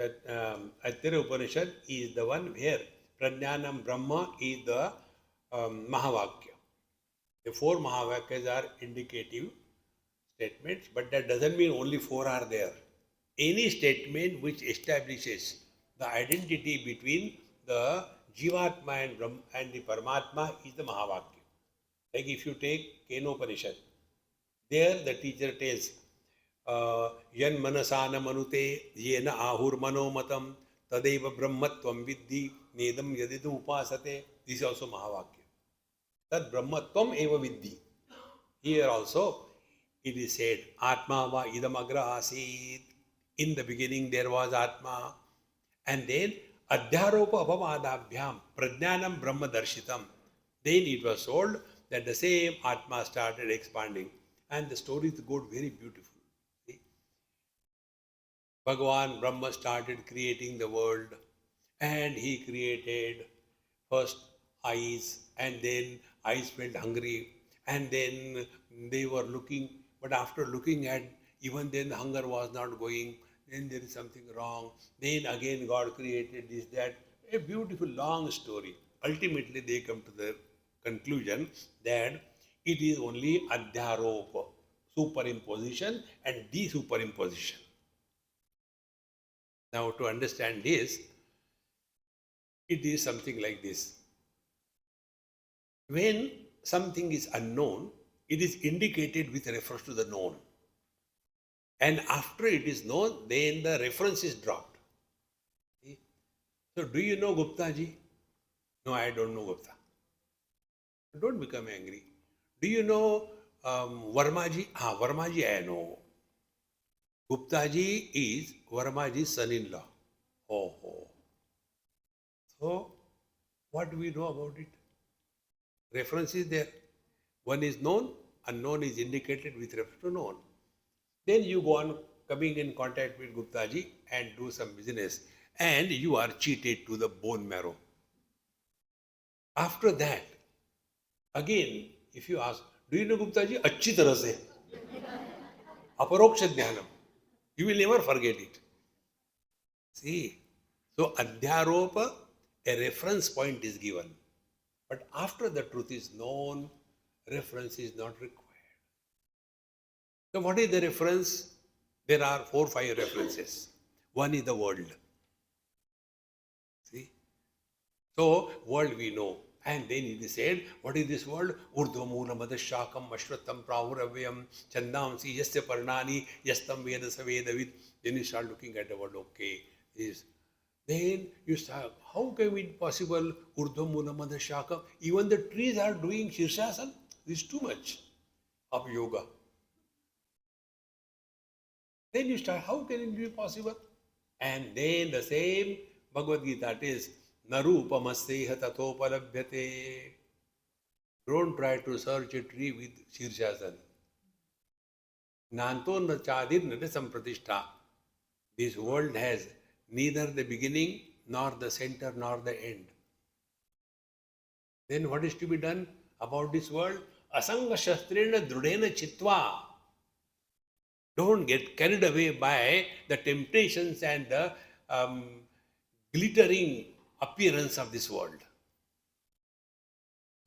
Aitreya Upanishad is the one where Prajnanam Brahma is the Mahavakya. The 4 Mahavakyas are indicative statements, but that doesn't mean only 4 are there. Any statement which establishes the identity between the Jivatma and the Paramatma is the Mahavakya. Like if you take Kenopanishad, there the teacher tells, Yan manasana manute yena ahur manomatam tadeva brahmatvam vidhi nedam yadidu upasate. This is also Mahavakya. That brahmatvam eva vidhi. Here also it is said, Atma va idamagra asid. In the beginning there was Atma. And then adhyaropa apavadabhyam prajnanam brahma darshitam. Then it was told that the same Atma started expanding. And the stories go very beautiful. See? Bhagavan Brahma started creating the world. And he created first eyes, and then eyes felt hungry, and then they were looking, but after looking at, even then the hunger was not going, then there is something wrong, then again God created this, that, a beautiful long story. Ultimately they come to the conclusion that it is only adhyaropa, superimposition and desuperimposition. Now to understand this, it is something like this. When something is unknown, it is indicated with reference to the known. And after it is known, then the reference is dropped. See? So, do you know Gupta ji? No, I don't know Gupta. Don't become angry. Do you know Verma ji? Verma ji I know. Gupta ji is Verma ji's son-in-law. Oh. So, what do we know about it? Reference is there. One is known, unknown is indicated with reference to known. Then you go on coming in contact with Gupta ji and do some business, and you are cheated to the bone marrow. After that, again, if you ask, do you know Gupta ji? Achhi tarah se. Aparoksha jnanam. You will never forget it. See, so adhyaropa, a reference point is given. But after the truth is known, reference is not required. So what is the reference? There are 4 or 5 references. One is the world. See? So world we know. And then he said, what is this world? Urdhva moola madashakam ashwatam pravuravyam chandamsi yasya parnani yastam veda savedavid. Then you start looking at the world, okay. This. Then you start, how can it be possible? Urdhva moola madashakam. Even the trees are doing Shirshasana. This is too much of yoga. Then you start, how can it be possible? And then the same Bhagavad Gita, it is, Narupamasseha tatopalabhyate. Don't try to search a tree with Shirshasana. Nanto na chadir nadasam pratishtha. This world has neither the beginning, nor the center, nor the end. Then what is to be done about this world? Asanga shastrena drudena chitva. Don't get carried away by the temptations and the glittering appearance of this world.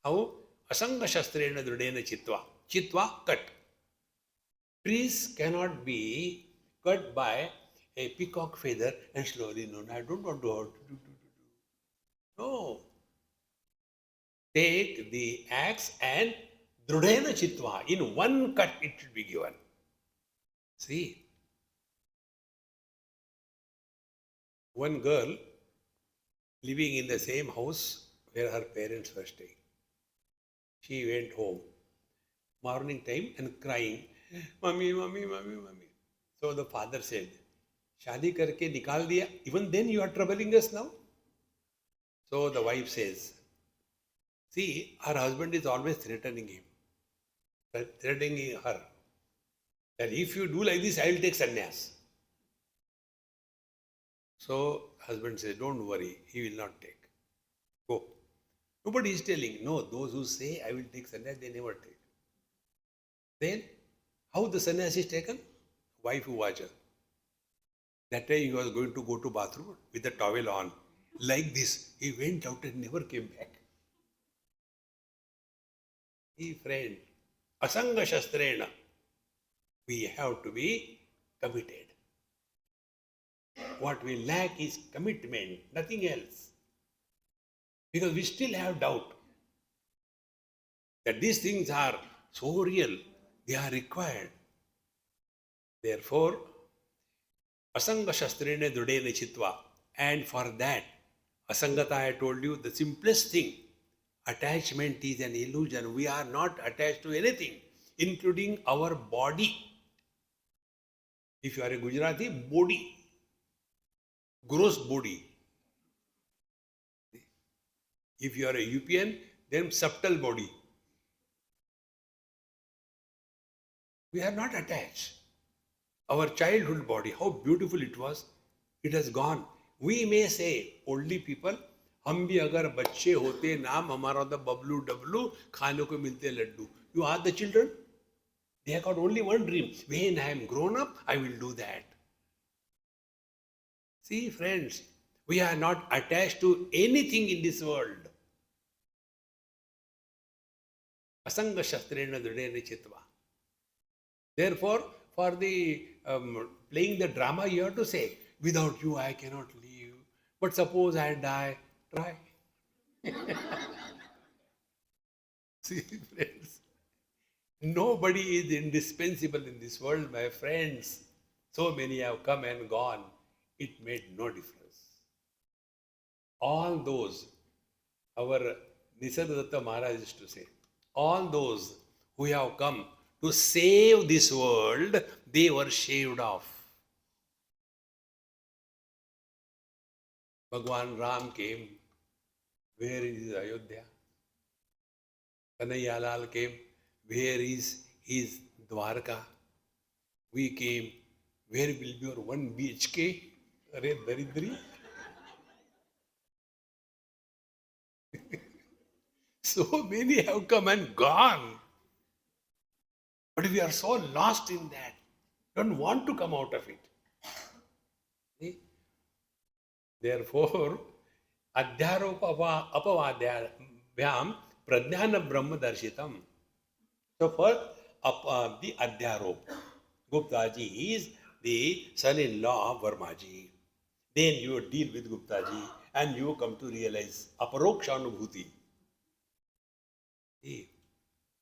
How? Asanga shastrena drudena chitva. Chitva, cut. Trees cannot be cut by a peacock feather and slowly, no, I don't want to do. No. Take the axe and drudena chitva. In one cut it should be given. See, one girl living in the same house where her parents were staying. She went home, morning time, and crying, Mummy, Mummy, Mummy, Mummy. So the father said, Shadi karke nikal diya, even then you are troubling us now? So the wife says, see, her husband is always threatening him, threatening her. That if you do like this, I will take sannyas. So husband says, don't worry, he will not take. Go. Nobody is telling. No, those who say, I will take sannyas, they never take. Then, how the sannyas is taken? Wife who watches. That time he was going to go to bathroom with the towel on. Like this, he went out and never came back. Hey friend, asanga shastrena. We have to be committed. What we lack is commitment, nothing else. Because we still have doubt that these things are so real, they are required. Therefore, asanga shastrena drudena chitva. And for that, asangata, I told you, the simplest thing, attachment is an illusion. We are not attached to anything, including our body. If you are a Gujarati, body, gross body. If you are a UPN, then subtle body. We are not attached. Our childhood body, how beautiful it was, it has gone. We may say, oldly people, हम भी अगर बच्चे होते नाम हमारा होता बबलू डबलू खाने को मिलते Laddu. You ask the children, they have got only one dream. When I am grown up, I will do that. See, friends, we are not attached to anything in this world. Asanga shastrena drudena chitva. Therefore, for the playing the drama, you have to say, without you, I cannot live. But suppose I die, try. See, friends, nobody is indispensable in this world, my friends. So many have come and gone. It made no difference. All those, our Nisargadatta Maharaj used to say, all those who have come to save this world, they were shaved off. Bhagwan Ram came. Where is Ayodhya? Kanhaiyalal came. Where is his Dwarka? We came. Where will be your 1 BHK? Are Daridri? So many have come and gone. But we are so lost in that. Don't want to come out of it. See? Therefore, adhyaropa apavadhyam pradhyana brahma darshitam. So first, the adhyarop. Guptaji is the son-in-law of Varmaji. Then you deal with Guptaji and you come to realize aparoksha anubhuti. See?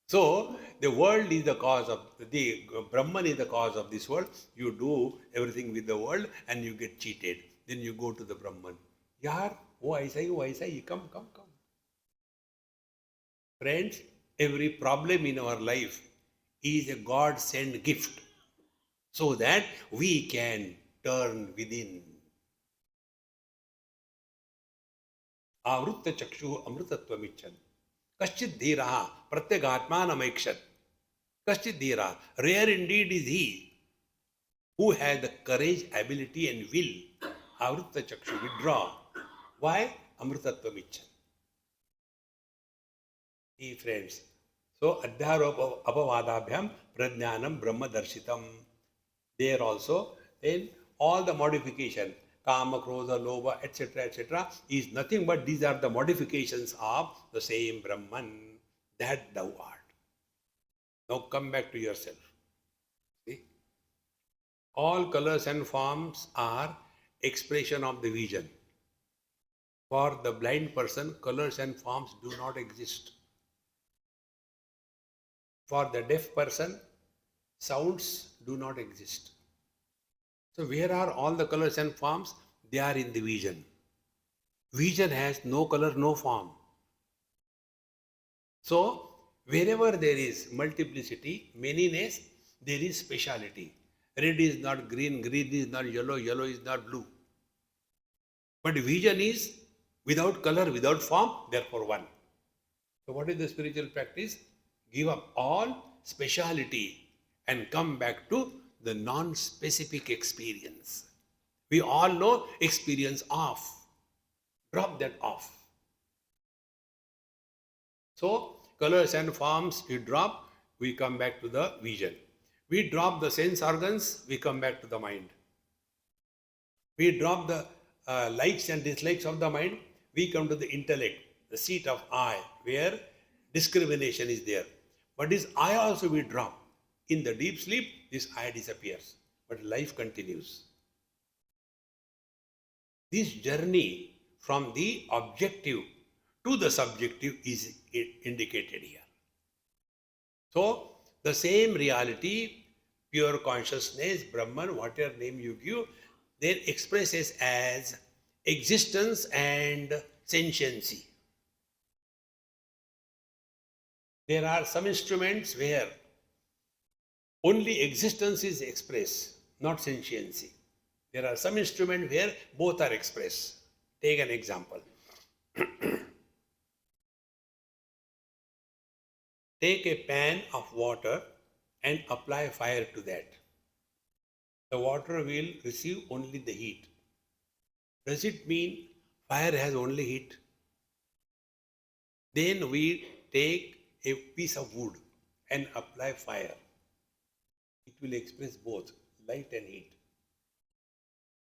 So the world is the cause of the Brahman is the cause of this world. You do everything with the world and you get cheated. Then you go to the Brahman. Yaar, wo aisa hi, come, come, come. Friends, every problem in our life is a God-sent gift so that we can turn within. Avrutta chakshu amrutatvam Kaschid dhira pratyagatmanamaikshat. Kaschid dhira. Rare indeed is he who has the courage, ability and will. Avrutta chakshu, withdraw. Why? Amrutatvam ichan. See friends. So adhyaropa apavadabhyam prajnanam brahma darshitam. There also, then all the modification, kama, krodha, lobha, etc., is nothing but these are the modifications of the same Brahman that thou art. Now come back to yourself. See? All colors and forms are expression of the vision. For the blind person, colors and forms do not exist. For the deaf person, sounds do not exist. So where are all the colors and forms? They are in the vision. Vision has no color, no form. So wherever there is multiplicity, manyness, there is speciality. Red is not green, green is not yellow, yellow is not blue. But vision is without color, without form, therefore one. So what is the spiritual practice? Give up all speciality and come back to the non-specific experience. We all know experience off. Drop that off. So colors and forms you drop, we come back to the vision. We drop the sense organs, we come back to the mind. We drop the likes and dislikes of the mind, we come to the intellect, the seat of I, where discrimination is there. But this I also we drop. In the deep sleep, this I disappears, but life continues. This journey from the objective to the subjective is indicated here. So, the same reality, pure consciousness, Brahman, whatever name you give, then expresses as existence and sentiency. There are some instruments where only existence is expressed, not sentiency. There are some instruments where both are expressed. Take an example. Take a pan of water and apply fire to that. The water will receive only the heat. Does it mean fire has only heat? Then we take a piece of wood and apply fire. It will express both light and heat.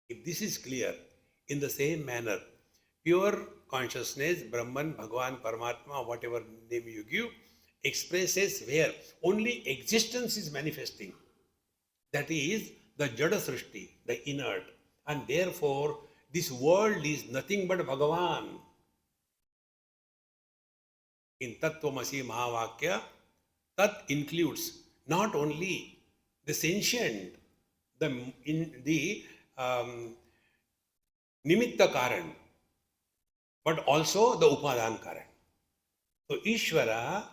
If this is clear, in the same manner, pure consciousness, Brahman, Bhagavan, Paramatma, whatever name you give, expresses where only existence is manifesting. That is the Jada Srishti, the inert. And therefore, this world is nothing but Bhagavan. In Tattvamasi Mahavakya, Tat includes not only the sentient, the Nimitta Karan, but also the Upadan Karan. So Ishvara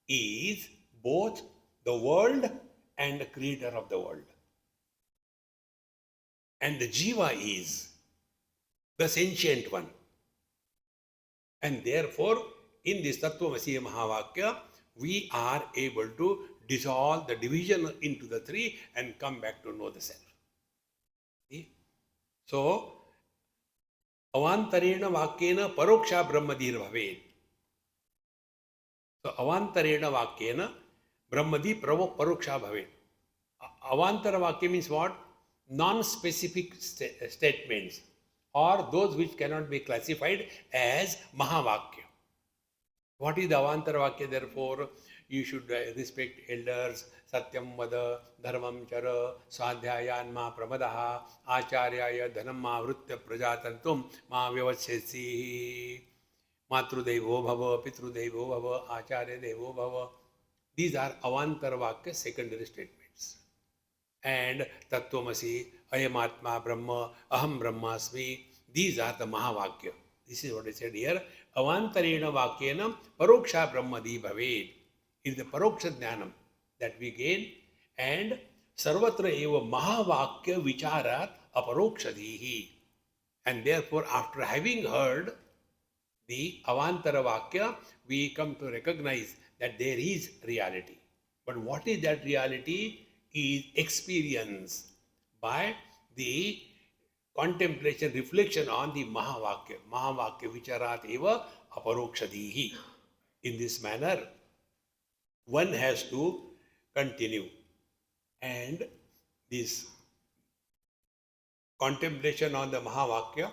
is both the world and the creator of the world. And the Jiva is the sentient one. And therefore, in this Tattvamasi Mahavakya, we are able to dissolve the division into the three and come back to know the self. See? So, avantarena vakyena paroksha brahmadir bhavet. So, avantarena vakyena brahmadi paroksha bhavet. Avantara vakya means what? Non-specific statements or those which cannot be classified as Mahavakya. What is the Avantara Vakya therefore? You should respect elders, Satyam Vada, Dharmam Chara, Swadhyayan Ma Pramadaha, Acharyaya Dhanam Ma Vrutya Prajatantum Ma Vyavachesi. Matrudevo bhava, Pitrudevo bhava, Acharya Devo bhava. These are Avantara Vakya secondary statements. And Tattvamasi, Ayamatma Brahma, Aham Brahmasmi, these are the Mahavakya. This is what I said here. Avantarena Vakyena Paroksha Brahmadi Bhaved. It is the Paroksha Jnanam that we gain, and Sarvatra eva Mahavakya Vicharat Aparokshadihi. And therefore, after having heard the Avantara Vakya, we come to recognize that there is reality. But what is that reality? Is experience by the contemplation, reflection on the Mahavakya. Mahavakya Vicharat eva Aparokshadihi. In this manner, one has to continue. And this contemplation on the Mahavakya,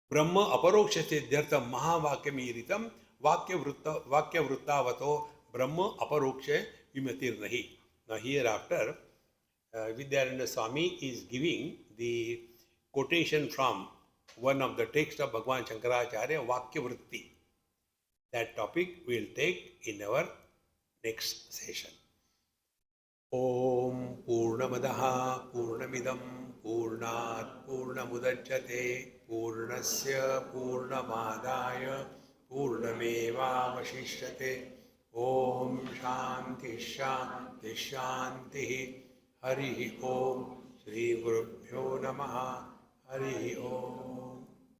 Brahma aparoksha siddhyartha Mahavakya miritam Vakya Vruttavato Brahma aparoksha vimatir nahi. Now hereafter, Vidyaranya Swami is giving the quotation from one of the texts of Bhagavan Shankaracharya, Vakya Vritti. That topic we will take in our next session. Om Purnamadaha Purnamidam Purnat Purnamudachyate Purnasya Purnamadaya Purnamevavashishyate. Om Shanti Shanti Shanti. Hari Om. Shri Gurubhyo Namaha. Hari Om.